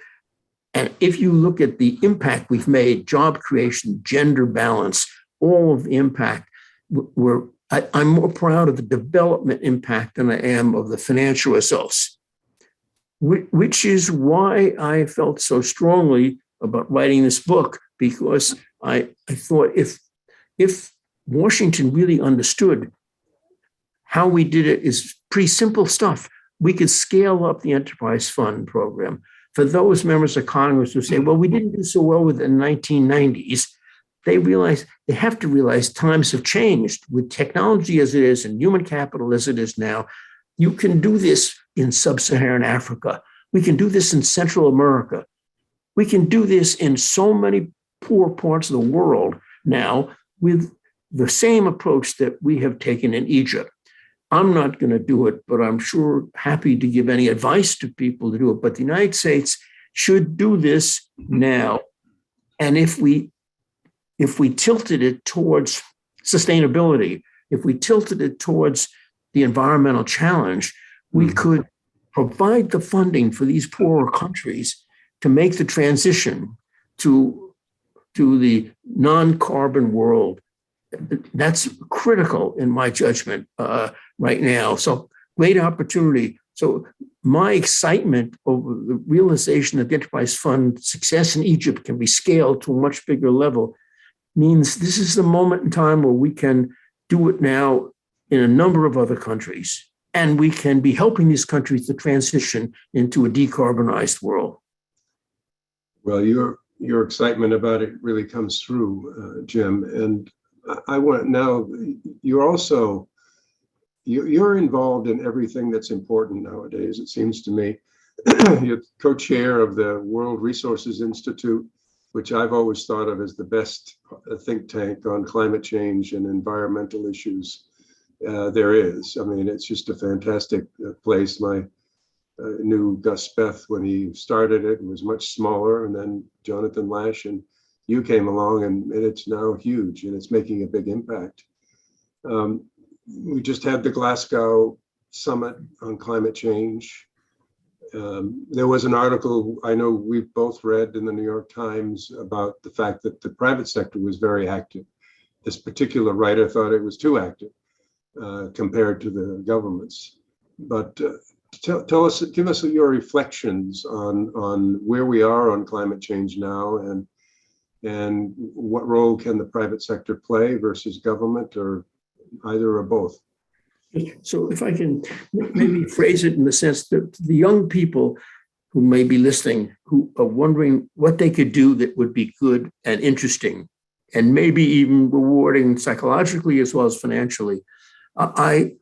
Speaker 3: And if you look at the impact we've made, job creation, gender balance, all of the impact, I'm more proud of the development impact than I am of the financial results, which is why I felt so strongly about writing this book, because I thought if Washington really understood how we did it is pretty simple stuff. We could scale up the enterprise fund program. For those members of Congress who say, well, we didn't do so well with it in the 1990s, they have to realize times have changed with technology as it is and human capital as it is now. You can do this in sub-Saharan Africa. We can do this in Central America. We can do this in so many poor parts of the world now with the same approach that we have taken in Egypt. I'm not going to do it, but I'm sure happy to give any advice to people to do it. But the United States should do this now. And if we tilted it towards sustainability, if we tilted it towards the environmental challenge, we could provide the funding for these poorer countries to make the transition to the non-carbon world. That's critical in my judgment right now. So great opportunity. So my excitement over the realization that the enterprise fund success in Egypt can be scaled to a much bigger level means this is the moment in time where we can do it now in a number of other countries. And we can be helping these countries to transition into a decarbonized world.
Speaker 2: Well, your excitement about it really comes through, Jim. And I want now, you're involved in everything that's important nowadays, it seems to me. You're co-chair of the World Resources Institute, which I've always thought of as the best think tank on climate change and environmental issues there is. I mean, it's just a fantastic place. My knew Gus Speth when he started it. It was much smaller, and then Jonathan Lash and you came along, and it's now huge, and it's making a big impact. We just had the Glasgow Summit on climate change. There was an article I know we've both read in the New York Times about the fact that the private sector was very active. This particular writer thought it was too active compared to the governments. But tell us, give us your reflections on where we are on climate change now, and what role can the private sector play versus government, or either or both?
Speaker 3: So if I can maybe phrase it in the sense that the young people who may be listening, who are wondering what they could do that would be good and interesting, and maybe even rewarding psychologically as well as financially, I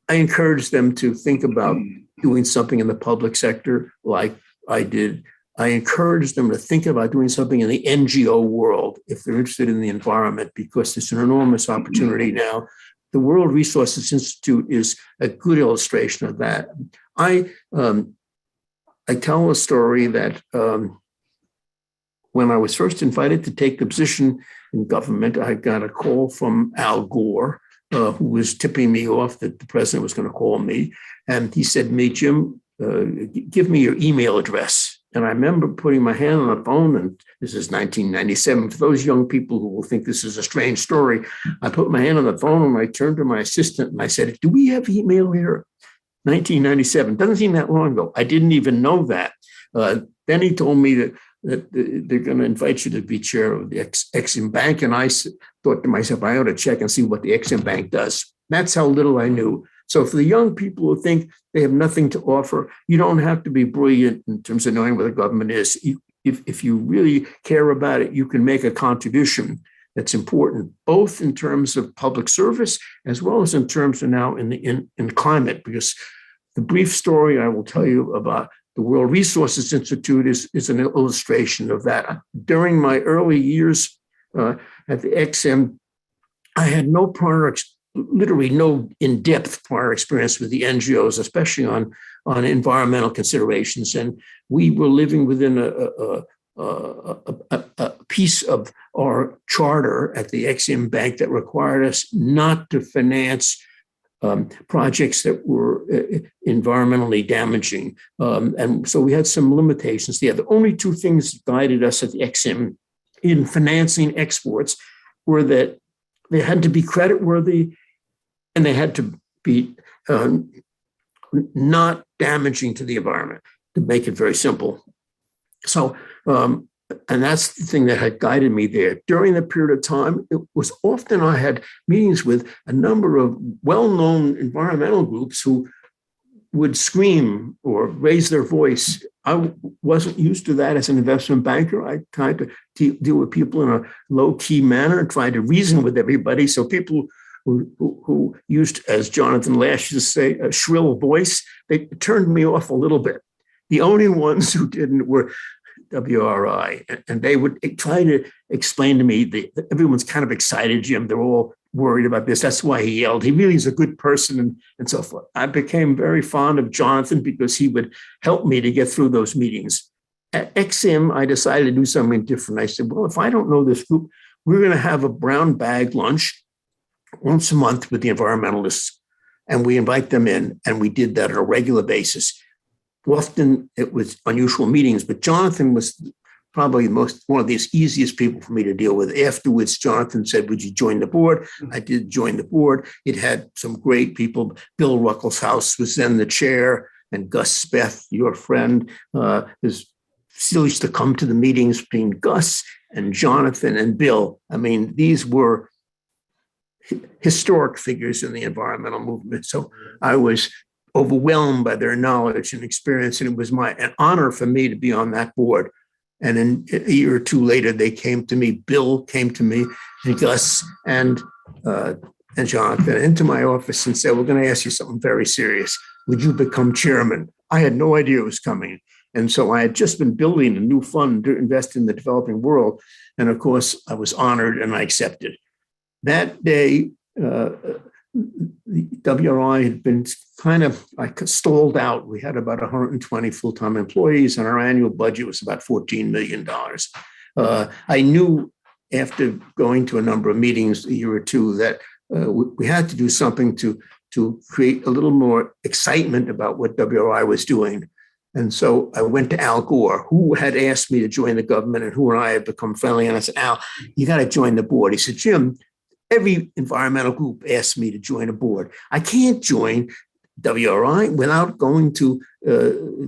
Speaker 3: encourage them to think about doing something in the public sector like I did. I encourage them to think about doing something in the NGO world if they're interested in the environment, because it's an enormous opportunity now. The World Resources Institute is a good illustration of that. I tell a story that when I was first invited to take the position in government, I got a call from Al Gore, who was tipping me off that the president was going to call me. And he said to me, Jim, give me your email address. And I remember putting my hand on the phone, and this is 1997. For those young people who will think this is a strange story, I put my hand on the phone and I turned to my assistant and I said, do we have email here? 1997, doesn't seem that long ago. I didn't even know that. Then he told me that they're going to invite you to be chair of the EXIM Bank. And I thought to myself, I ought to check and see what the EXIM Bank does. That's how little I knew. So for the young people who think they have nothing to offer, you don't have to be brilliant in terms of knowing what the government is. If you really care about it, you can make a contribution that's important, both in terms of public service as well as in terms of now in climate. Because the brief story I will tell you about the World Resources Institute is an illustration of that. During my early years at the EXIM, I had no prior literally no in-depth prior experience with the NGOs, especially on environmental considerations. And we were living within a piece of our charter at the EXIM Bank that required us not to finance projects that were environmentally damaging. And so we had some limitations there. The only two things that guided us at the EXIM in financing exports were that they had to be creditworthy and they had to be not damaging to the environment, to make it very simple. So, and that's the thing that had guided me there. During the period of time, it was often I had meetings with a number of well-known environmental groups who would scream or raise their voice. I wasn't used to that as an investment banker. I tried to deal with people in a low-key manner and try to reason with everybody. So people who used, as Jonathan Lash used to say, a shrill voice, they turned me off a little bit. The only ones who didn't were WRI, and they would try to explain to me that everyone's kind of excited, Jim. They're all worried about this. That's why he yelled. He really is a good person and so forth. I became very fond of Jonathan because he would help me to get through those meetings. At EXIM, I decided to do something different. I said, well, if I don't know this group, we're going to have a brown bag lunch once a month with the environmentalists, and we invite them in, and we did that on a regular basis. Often it was unusual meetings, but Jonathan was probably one of the easiest people for me to deal with. Afterwards, Jonathan said, would you join the board? I did join the board. It had some great people. Bill Ruckelshaus was then the chair, and Gus Speth, your friend, still used to come to the meetings between Gus and Jonathan and Bill. I mean, these were historic figures in the environmental movement. So I was overwhelmed by their knowledge and experience, and it was an honor for me to be on that board. And then a year or two later, they came to me. Bill came to me, and Gus and Jonathan into my office and said, "We're going to ask you something very serious. Would you become chairman?" I had no idea it was coming, and so I had just been building a new fund to invest in the developing world, and of course, I was honored and I accepted. That day, the WRI had been kind of like stalled out. We had about 120 full-time employees, and our annual budget was about $14 million. I knew after going to a number of meetings a year or two that we had to do something to create a little more excitement about what WRI was doing. And so I went to Al Gore, who had asked me to join the government and who and I had become friendly. And I said, Al, you got to join the board. He said, Jim, every environmental group asks me to join a board. I can't join WRI without going to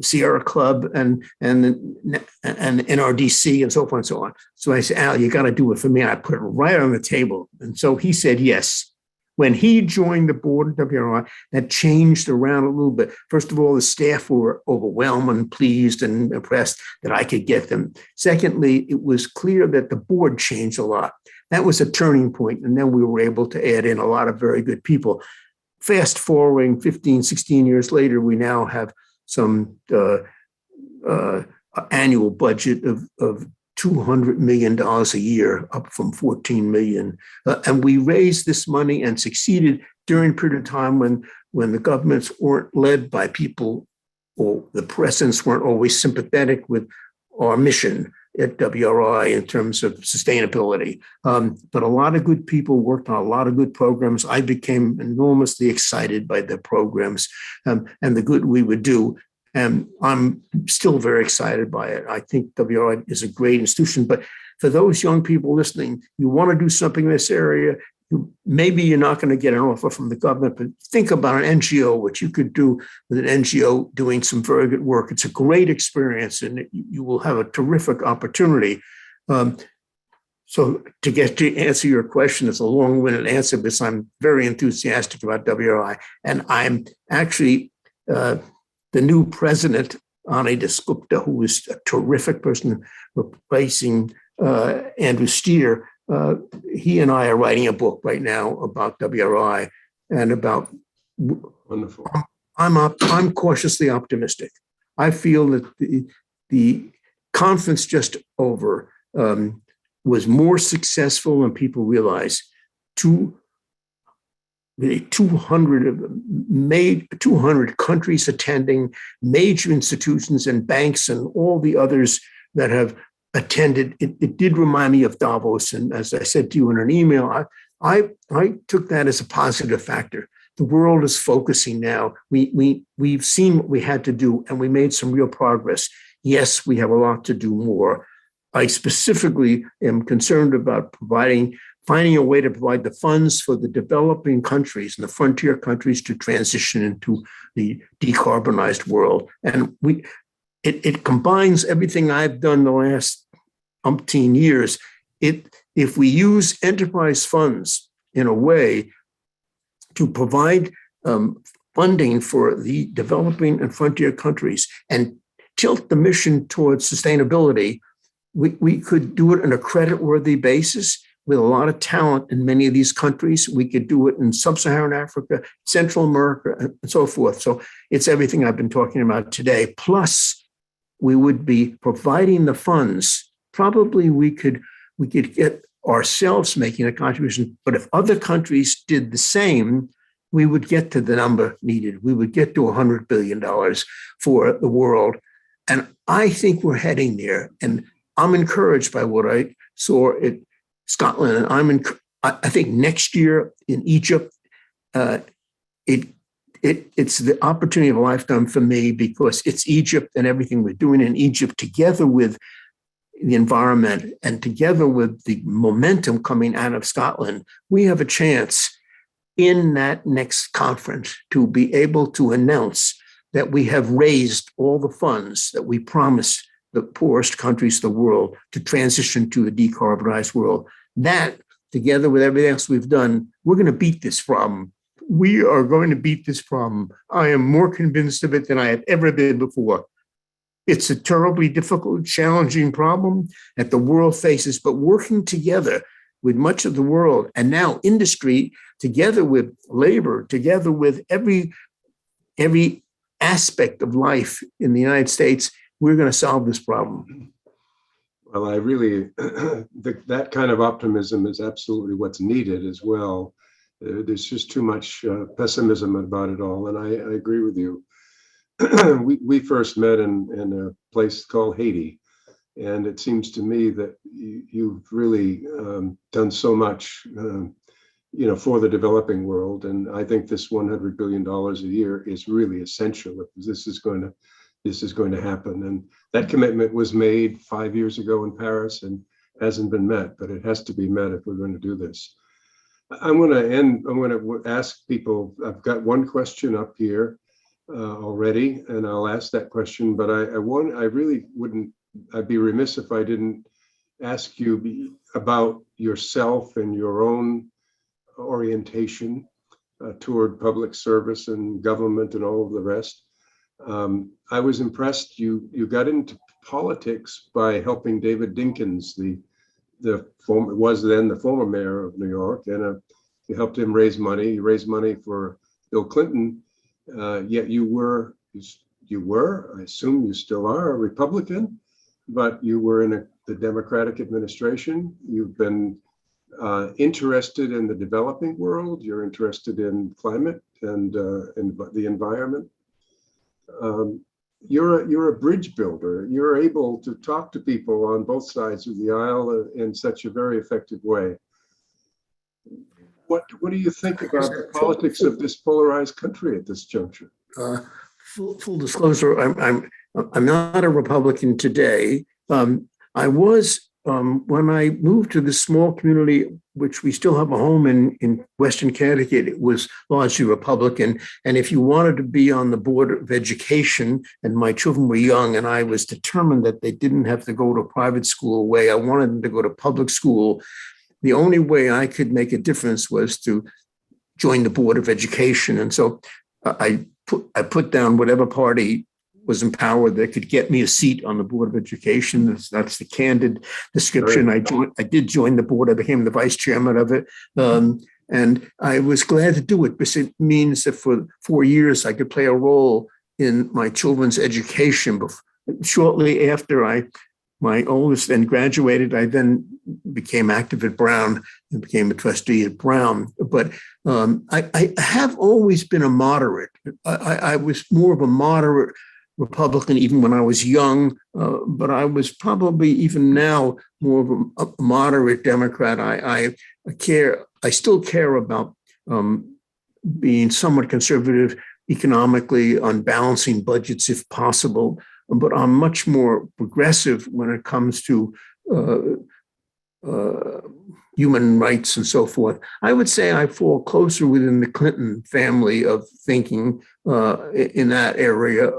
Speaker 3: Sierra Club and NRDC and so forth and so on. So I said, Al, you got to do it for me. I put it right on the table. And so he said yes. When he joined the board of WRI, that changed around a little bit. First of all, the staff were overwhelmed and pleased and impressed that I could get them. Secondly, it was clear that the board changed a lot. That was a turning point, and then we were able to add in a lot of very good people. Fast forwarding 15, 16 years later, we now have some annual budget of $200 million a year, up from $14 million. And we raised this money and succeeded during a period of time when the governments weren't led by people, or the presidents weren't always sympathetic with our mission at WRI in terms of sustainability. But a lot of good people worked on a lot of good programs. I became enormously excited by the programs and the good we would do. And I'm still very excited by it. I think WRI is a great institution. But for those young people listening, you want to do something in this area, maybe you're not going to get an offer from the government, but think about an NGO, what you could do with an NGO doing some very good work. It's a great experience, and you will have a terrific opportunity. So to answer your question, it's a long-winded answer, because I'm very enthusiastic about WRI. And I'm actually the new president, Ani Dasgupta, who is a terrific person, replacing Andrew Steer. He and I are writing a book right now about WRI and about.
Speaker 2: Wonderful.
Speaker 3: I'm cautiously optimistic. I feel that the conference just over was more successful than people realize. really 200 countries attending, major institutions and banks and all the others that have attended. It did remind me of Davos. And as I said to you in an email, I took that as a positive factor. The world is focusing now. We've seen what we had to do, and we made some real progress. Yes, we have a lot to do more. I specifically am concerned about finding a way to provide the funds for the developing countries and the frontier countries to transition into the decarbonized world. And it combines everything I've done the last umpteen years. If we use enterprise funds in a way to provide funding for the developing and frontier countries and tilt the mission towards sustainability, we could do it on a credit-worthy basis with a lot of talent in many of these countries. We could do it in sub-Saharan Africa, Central America, and so forth. So it's everything I've been talking about today. Plus, we would be providing the funds. Probably we could get ourselves making a contribution, but if other countries did the same, we would get to the number needed. We would get to $100 billion for the world. And I think we're heading there. And I'm encouraged by what I saw at Scotland. And I think next year in Egypt, it's the opportunity of a lifetime for me, because it's Egypt and everything we're doing in Egypt together with the environment and together with the momentum coming out of Scotland. We have a chance in that next conference to be able to announce that we have raised all the funds that we promised the poorest countries of the world to transition to a decarbonized world. That, together with everything else we've done, we're going to beat this problem. We are going to beat this problem. I am more convinced of it than I have ever been before. It's a terribly difficult, challenging problem that the world faces, but working together with much of the world and now industry, together with labor, together with every aspect of life in the United States, we're going to solve this problem.
Speaker 2: Well, I really, that kind of optimism is absolutely what's needed as well. There's just too much pessimism about it all, and I agree with you. We first met in a place called Haiti, and it seems to me that you've really done so much, for the developing world. And I think this $100 billion a year is really essential if this is going to happen. And that commitment was made 5 years ago in Paris and hasn't been met, but it has to be met if we're going to do this. I'm going to ask people. I've got one question up here already, and I'll ask that question, but I'd be remiss if I didn't ask you about yourself and your own orientation toward public service and government and all of the rest. I was impressed you got into politics by helping David Dinkins, the former mayor of New York, and you helped him raise money. You raised money for Bill Clinton. Yet you were, I assume you still are, a Republican, but you were in the Democratic administration. You've been interested in the developing world. You're interested in climate and the environment. You're a bridge builder. You're able to talk to people on both sides of the aisle in such a very effective way. What do you think about the politics of this polarized country at this juncture?
Speaker 3: Full disclosure, I'm not a Republican today. I was when I moved to this small community, which we still have a home in Western Connecticut. It was largely Republican. And if you wanted to be on the board of education, and my children were young, and I was determined that they didn't have to go to private school away, I wanted them to go to public school. The only way I could make a difference was to join the Board of Education. And so I put down whatever party was in power that could get me a seat on the Board of Education. That's the candid description. Right. I did join the board. I became the vice chairman of it. And I was glad to do it because it means that for 4 years, I could play a role in my children's education. Shortly after I my oldest then graduated. I then became active at Brown and became a trustee at Brown. But I have always been a moderate. I was more of a moderate Republican even when I was young, but I was probably even now more of a moderate Democrat. I still care about being somewhat conservative economically on balancing budgets if possible, but I'm much more progressive when it comes to human rights and so forth. I would say I fall closer within the Clinton family of thinking in that area.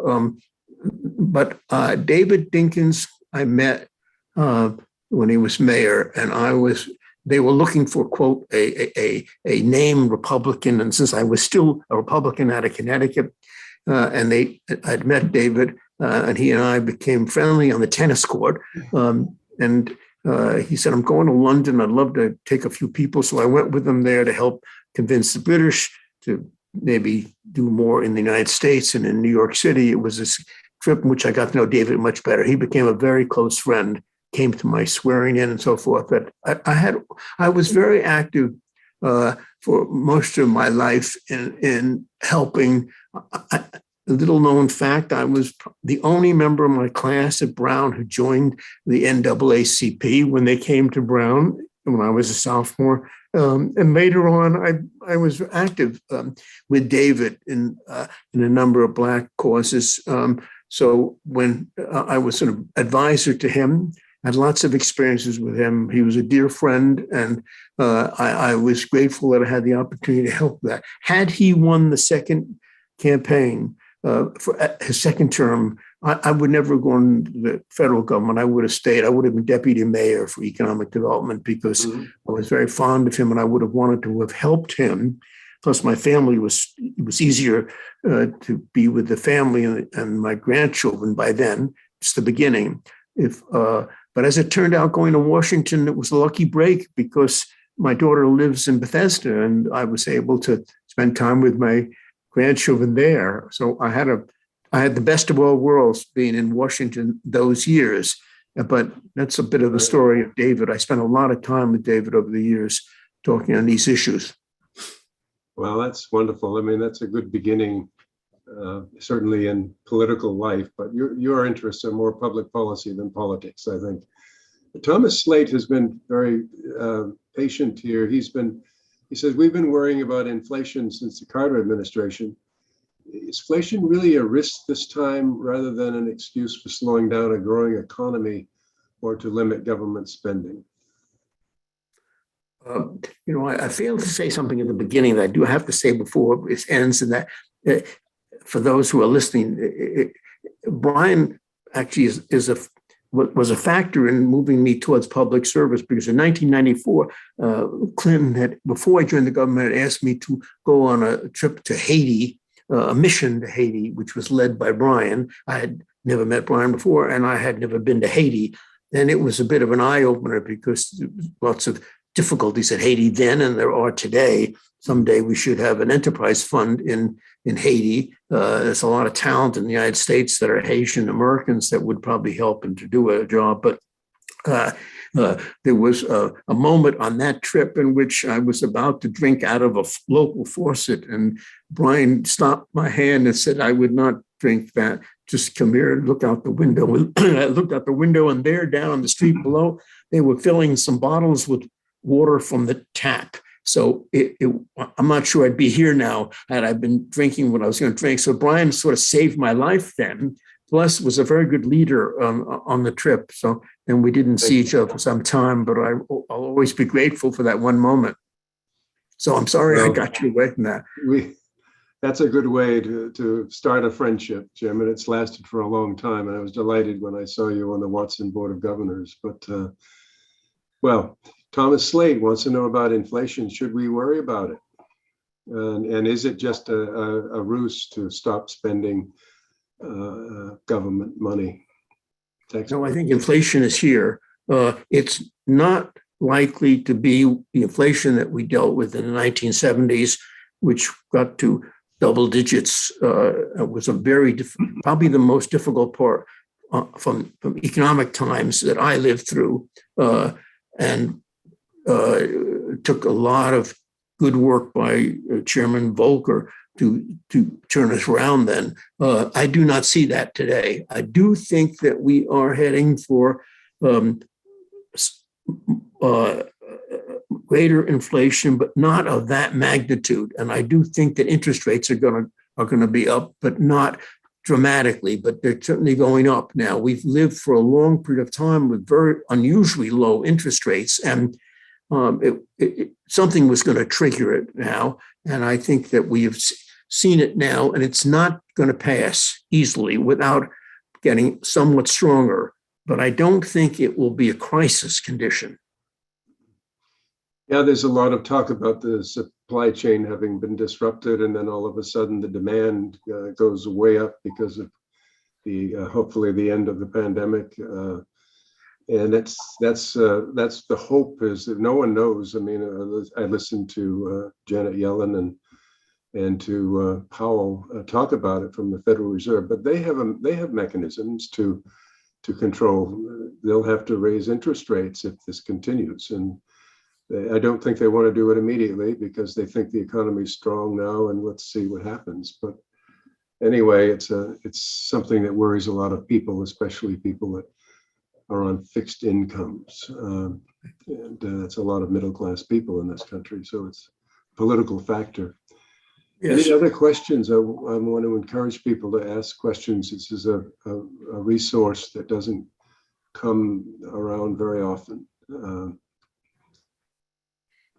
Speaker 3: But David Dinkins, I met when he was mayor, and they were looking for, quote, a named Republican. And since I was still a Republican out of Connecticut, and I'd met David, and he and I became friendly on the tennis court. And he said, I'm going to London. I'd love to take a few people. So I went with him there to help convince the British to maybe do more in the United States and in New York City. It was this trip in which I got to know David much better. He became a very close friend, came to my swearing in and so forth. But I was very active for most of my life in helping. A little known fact, I was the only member of my class at Brown who joined the NAACP when they came to Brown when I was a sophomore. And later on, I was active with David in a number of Black causes. So when I was sort of advisor to him, I had lots of experiences with him. He was a dear friend, and I was grateful that I had the opportunity to help that. Had he won the second campaign, for his second term, I would never have gone to the federal government. I would have stayed. I would have been deputy mayor for economic development because I was very fond of him and I would have wanted to have helped him. Plus, my family it was easier to be with the family and my grandchildren by then. It's the beginning. But as it turned out, going to Washington, it was a lucky break because my daughter lives in Bethesda and I was able to spend time with my grandchildren there. So I had the best of all worlds being in Washington those years. But that's a bit of the story of David. I spent a lot of time with David over the years talking on these issues.
Speaker 2: Well, that's wonderful. I mean, that's a good beginning, certainly in political life, but your interests are more public policy than politics, I think. Thomas Slate has been very patient here. He says, we've been worrying about inflation since the Carter administration. Is inflation really a risk this time rather than an excuse for slowing down a growing economy or to limit government spending?
Speaker 3: I failed to say something at the beginning that I do have to say before it ends, and that for those who are listening, Brian actually was a factor in moving me towards public service because in 1994, Clinton had, before I joined the government, had asked me to go on a trip to Haiti, a mission to Haiti, which was led by Brian. I had never met Brian before, and I had never been to Haiti. And it was a bit of an eye-opener because there was lots of difficulties at Haiti then, and there are today. Someday we should have an enterprise fund in Haiti. There's a lot of talent in the United States that are Haitian Americans that would probably help and to do a job. But there was a moment on that trip in which I was about to drink out of a local faucet, and Brian stopped my hand and said, I would not drink that. Just come here and look out the window. I looked out the window, and there down on the street below, they were filling some bottles with water from the tap. So I'm not sure I'd be here now had I been drinking what I was going to drink. So Brian sort of saved my life then, plus was a very good leader on the trip. So, and we didn't see each other for some time, but I'll always be grateful for that one moment. So I'm sorry I got you away from that.
Speaker 2: That's a good way to start a friendship, Jim, and it's lasted for a long time. And I was delighted when I saw you on the Watson Board of Governors. But, well, Thomas Slade wants to know about inflation. Should we worry about it? And is it just a ruse to stop spending government money?
Speaker 3: No, I think inflation is here. It's not likely to be the inflation that we dealt with in the 1970s, which got to double digits. It was probably the most difficult part from economic times that I lived through, and took a lot of good work by Chairman Volcker to turn us around then. I do not see that today. I do think that we are heading for greater inflation, but not of that magnitude. And I do think that interest rates are going to be up, but not dramatically, but they're certainly going up now. We've lived for a long period of time with very unusually low interest rates, and something was going to trigger it now. And I think that we have seen it now, and it's not going to pass easily without getting somewhat stronger. But I don't think it will be a crisis condition.
Speaker 2: Yeah, there's a lot of talk about the supply chain having been disrupted, and then all of a sudden the demand goes way up because of the hopefully the end of the pandemic. And that's the hope, is that no one knows. I mean, I listened to Janet Yellen and to Powell talk about it from the Federal Reserve, but they have mechanisms to control. They'll have to raise interest rates if this continues, and I don't think they want to do it immediately because they think the economy is strong now, and let's see what happens. But anyway, it's something that worries a lot of people, especially people that are on fixed incomes, and it's a lot of middle-class people in this country. So it's a political factor.
Speaker 3: Yes.
Speaker 2: Any other questions? I want to encourage people to ask questions. This is a resource that doesn't come around very often.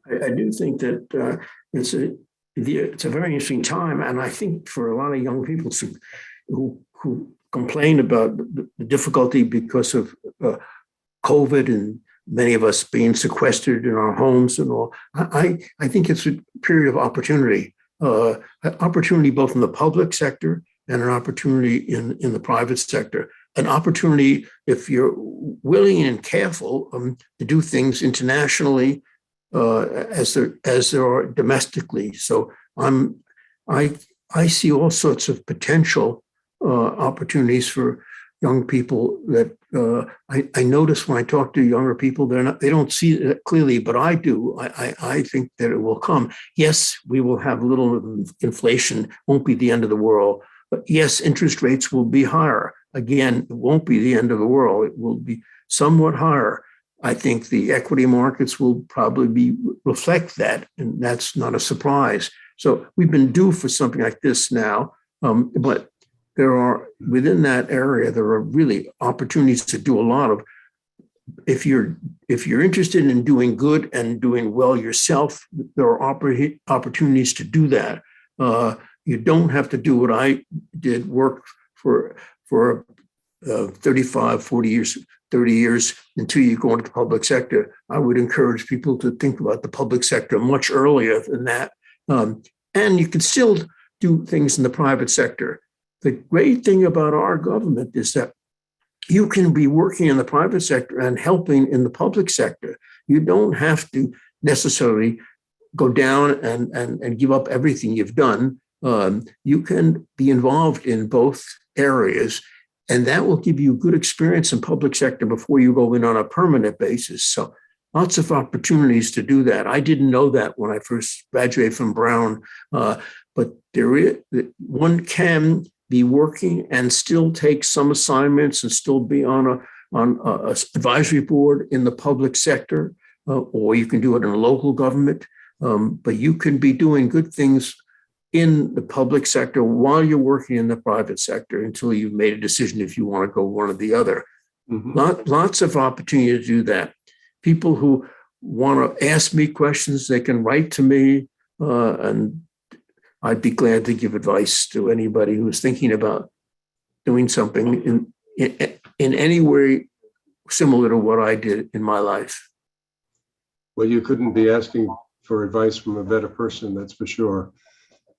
Speaker 3: I do think that it's a very interesting time, and I think for a lot of young people who complain about the difficulty because of COVID and many of us being sequestered in our homes and all, I think it's a period of opportunity. Opportunity both in the public sector and an opportunity in the private sector. An opportunity, if you're willing and careful to do things internationally as there are domestically. So I see all sorts of potential opportunities for young people that I notice when I talk to younger people, they don't see it clearly, but I do. I think that it will come. Yes, we will have a little inflation, won't be the end of the world. But yes, interest rates will be higher. Again, it won't be the end of the world. It will be somewhat higher. I think the equity markets will probably reflect that, and that's not a surprise. So we've been due for something like this now, but there are, within that area, there are really opportunities to do a lot of. If you're interested in doing good and doing well yourself, there are opportunities to do that. You don't have to do what I did, work for 35, 40 years, 30 years until you go into the public sector. I would encourage people to think about the public sector much earlier than that. And you can still do things in the private sector. The great thing about our government is that you can be working in the private sector and helping in the public sector. You don't have to necessarily go down and give up everything you've done. You can be involved in both areas, and that will give you good experience in public sector before you go in on a permanent basis. So lots of opportunities to do that. I didn't know that when I first graduated from Brown, but one can be working and still take some assignments and still be on a advisory board in the public sector, or you can do it in a local government. But you can be doing good things in the public sector while you're working in the private sector until you've made a decision if you want to go one or the other. Mm-hmm. Lots of opportunity to do that. People who want to ask me questions, they can write to me, and I'd be glad to give advice to anybody who's thinking about doing something in any way similar to what I did in my life.
Speaker 2: Well, you couldn't be asking for advice from a better person, that's for sure.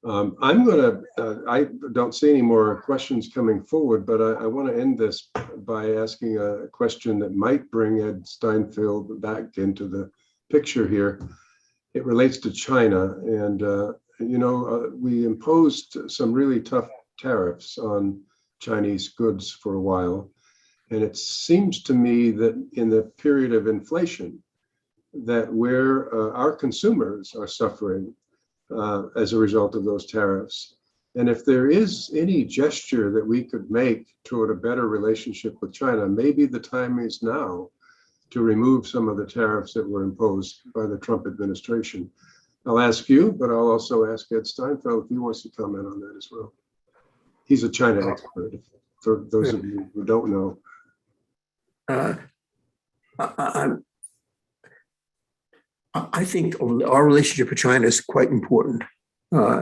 Speaker 2: I don't see any more questions coming forward, but I want to end this by asking a question that might bring Ed Steinfeld back into the picture here. It relates to China, and we imposed some really tough tariffs on Chinese goods for a while, And it seems to me that in the period of inflation, that where our consumers are suffering as a result of those tariffs. And if there is any gesture that we could make toward a better relationship with China, maybe the time is now to remove some of the tariffs that were imposed by the Trump administration. I'll ask you, but I'll also ask Ed Steinfeld if he wants to comment on that as well. He's a China expert, for those of you who don't know.
Speaker 3: I think our relationship with China is quite important.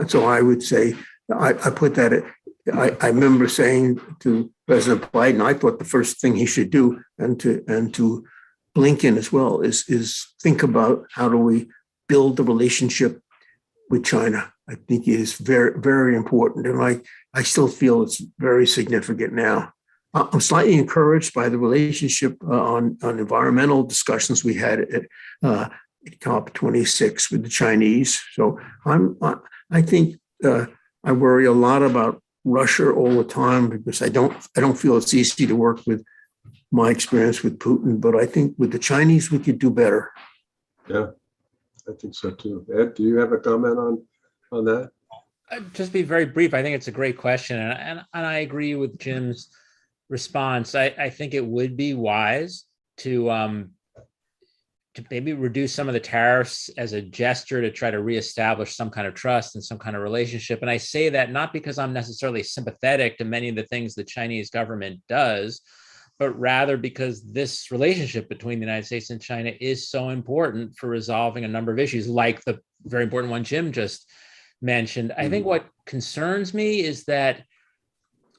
Speaker 3: So I would say, I put that, I remember saying to President Biden, I thought the first thing he should do, and to Blinken as well, is think about how do we build the relationship with China. I think it is very, very important. And I still feel it's very significant now. I'm slightly encouraged by the relationship on environmental discussions we had at COP26 with the Chinese. So I think I worry a lot about Russia all the time because I don't feel it's easy to work with my experience with Putin, but I think with the Chinese we could do better.
Speaker 2: Yeah, I think so too. Ed, do you have a comment on that?
Speaker 1: Just be very brief. I think it's a great question, and I agree with Jim's response. I think it would be wise to maybe reduce some of the tariffs as a gesture to try to reestablish some kind of trust and some kind of relationship. And I say that not because I'm necessarily sympathetic to many of the things the Chinese government does, but rather because this relationship between the United States and China is so important for resolving a number of issues, like the very important one Jim just mentioned. I think what concerns me is that,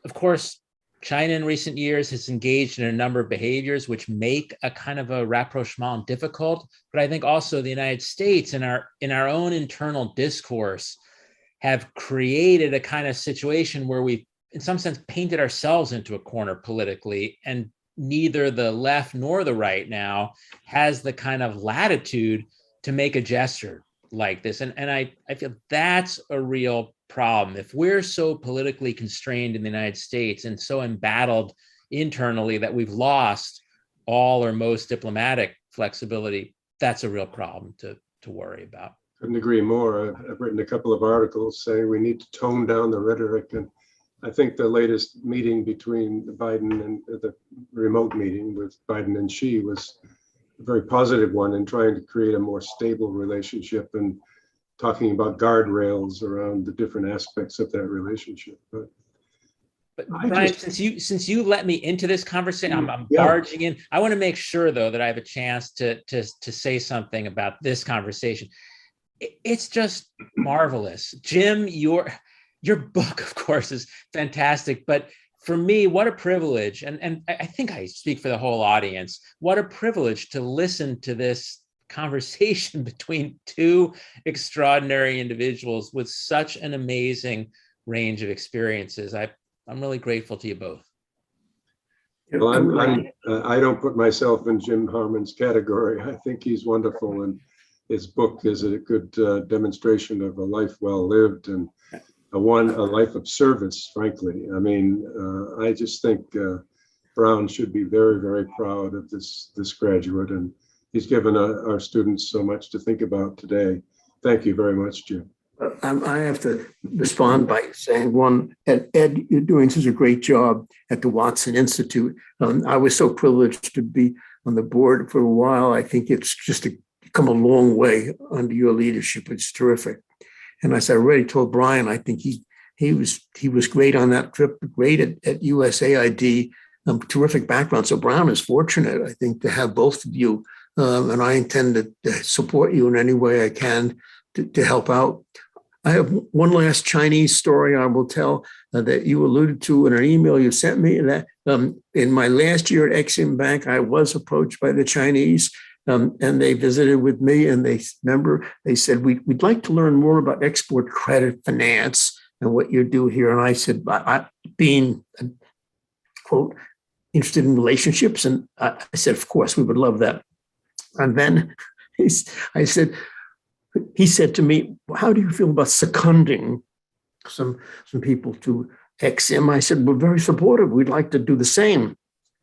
Speaker 1: of course, China in recent years has engaged in a number of behaviors which make a kind of a rapprochement difficult. But I think also the United States in our own internal discourse have created a kind of situation where we, in some sense, painted ourselves into a corner politically, and neither the left nor the right now has the kind of latitude to make a gesture like this. And I feel that's a real problem. If we're so politically constrained in the United States and so embattled internally that we've lost all or most diplomatic flexibility, that's a real problem to worry about.
Speaker 2: Couldn't agree more. I've written a couple of articles saying we need to tone down the rhetoric, and I think the latest meeting between Biden and the remote meeting with Biden and Xi was a very positive one in trying to create a more stable relationship and talking about guardrails around the different aspects of that relationship. But
Speaker 1: Brian, since you let me into this conversation, I'm barging in. I want to make sure, though, that I have a chance to say something about this conversation. It's just marvelous, Jim. Your book, of course, is fantastic. But for me, what a privilege, and I think I speak for the whole audience. What a privilege to listen to this conversation between two extraordinary individuals with such an amazing range of experiences. I'm really grateful to you both.
Speaker 2: Well, I don't put myself in Jim Harmon's category. I think he's wonderful, and his book is a good demonstration of a life well lived and a life of service, frankly. I mean, I just think Brown should be very, very proud of this graduate, and he's given our students so much to think about today. Thank you very much, Jim.
Speaker 3: I have to respond by saying, one, Ed, you're doing such a great job at the Watson Institute. I was so privileged to be on the board for a while. I think it's just come a long way under your leadership. It's terrific. And as I already told Brian, I think he was great on that trip, great at USAID, terrific background. So Brown is fortunate, I think, to have both of you. And I intend to support you in any way I can to help out. I have one last Chinese story I will tell that you alluded to in an email you sent me. That in my last year at EXIM Bank, I was approached by the Chinese, and they visited with me. And they said, we'd like to learn more about export credit finance and what you do here. And I said, being, quote, interested in relationships. And I said, of course, we would love that. And then he said to me, how do you feel about seconding some people to EXIM? I said, we're very supportive. We'd like to do the same.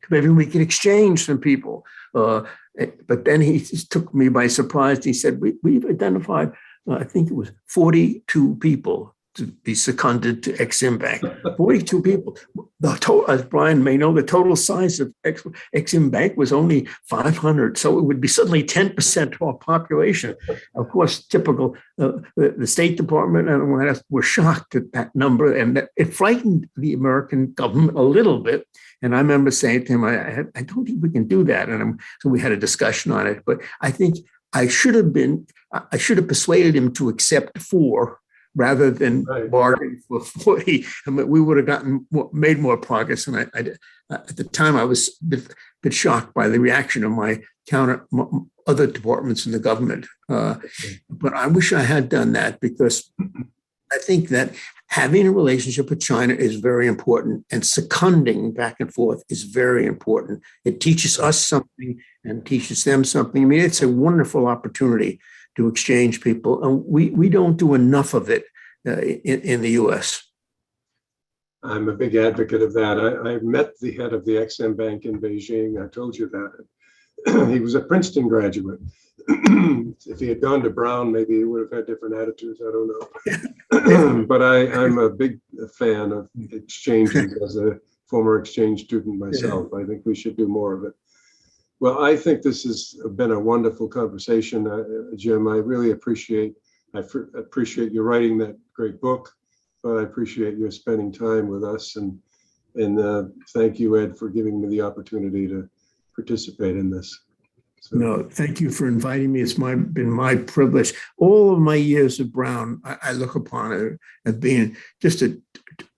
Speaker 3: maybe we could exchange some people. But then he just took me by surprise. He said, we've identified, I think it was 42 people to be seconded to EXIM Bank. 42 people. The total, as Brian may know, the total size of EXIM Bank was only 500. So it would be suddenly 10% of our population. Of course, typical, the State Department and everyone else were shocked at that number. And it frightened the American government a little bit. And I remember saying to him, I don't think we can do that. And so we had a discussion on it. But I think I should have persuaded him to accept 4 rather than bargain for 40. I mean, we would have made more progress. And at the time, I was a bit shocked by the reaction of my other departments in the government. But I wish I had done that, because I think that having a relationship with China is very important, and seconding back and forth is very important. It teaches us something and teaches them something. I mean, it's a wonderful opportunity to exchange people, and we don't do enough of it in the U.S.
Speaker 2: I'm a big advocate of that. I met the head of the EXIM Bank in Beijing. I told you that. He was a Princeton graduate. If he had gone to Brown, maybe he would have had different attitudes. I don't know. But I'm a big fan of exchanges as a former exchange student myself. I think we should do more of it. Well, I think this has been a wonderful conversation, Jim. I really appreciate you writing that great book, but I appreciate your spending time with us, and thank you, Ed, for giving me the opportunity to participate in this. So.
Speaker 3: No, thank you for inviting me. It's been my privilege. All of my years at Brown, I look upon it as being just a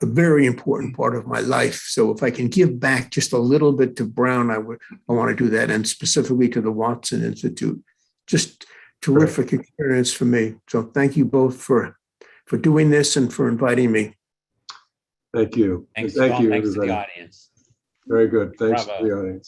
Speaker 3: very important part of my life. So if I can give back just a little bit to Brown, I want to do that, and specifically to the Watson Institute. Just terrific experience for me. So thank you both for doing this and for inviting me.
Speaker 2: Thank you.
Speaker 1: Thanks,
Speaker 2: thank you,
Speaker 1: thanks to the
Speaker 2: everybody.
Speaker 1: audience.
Speaker 2: Very good. Thanks
Speaker 1: Bravo.
Speaker 2: to the audience.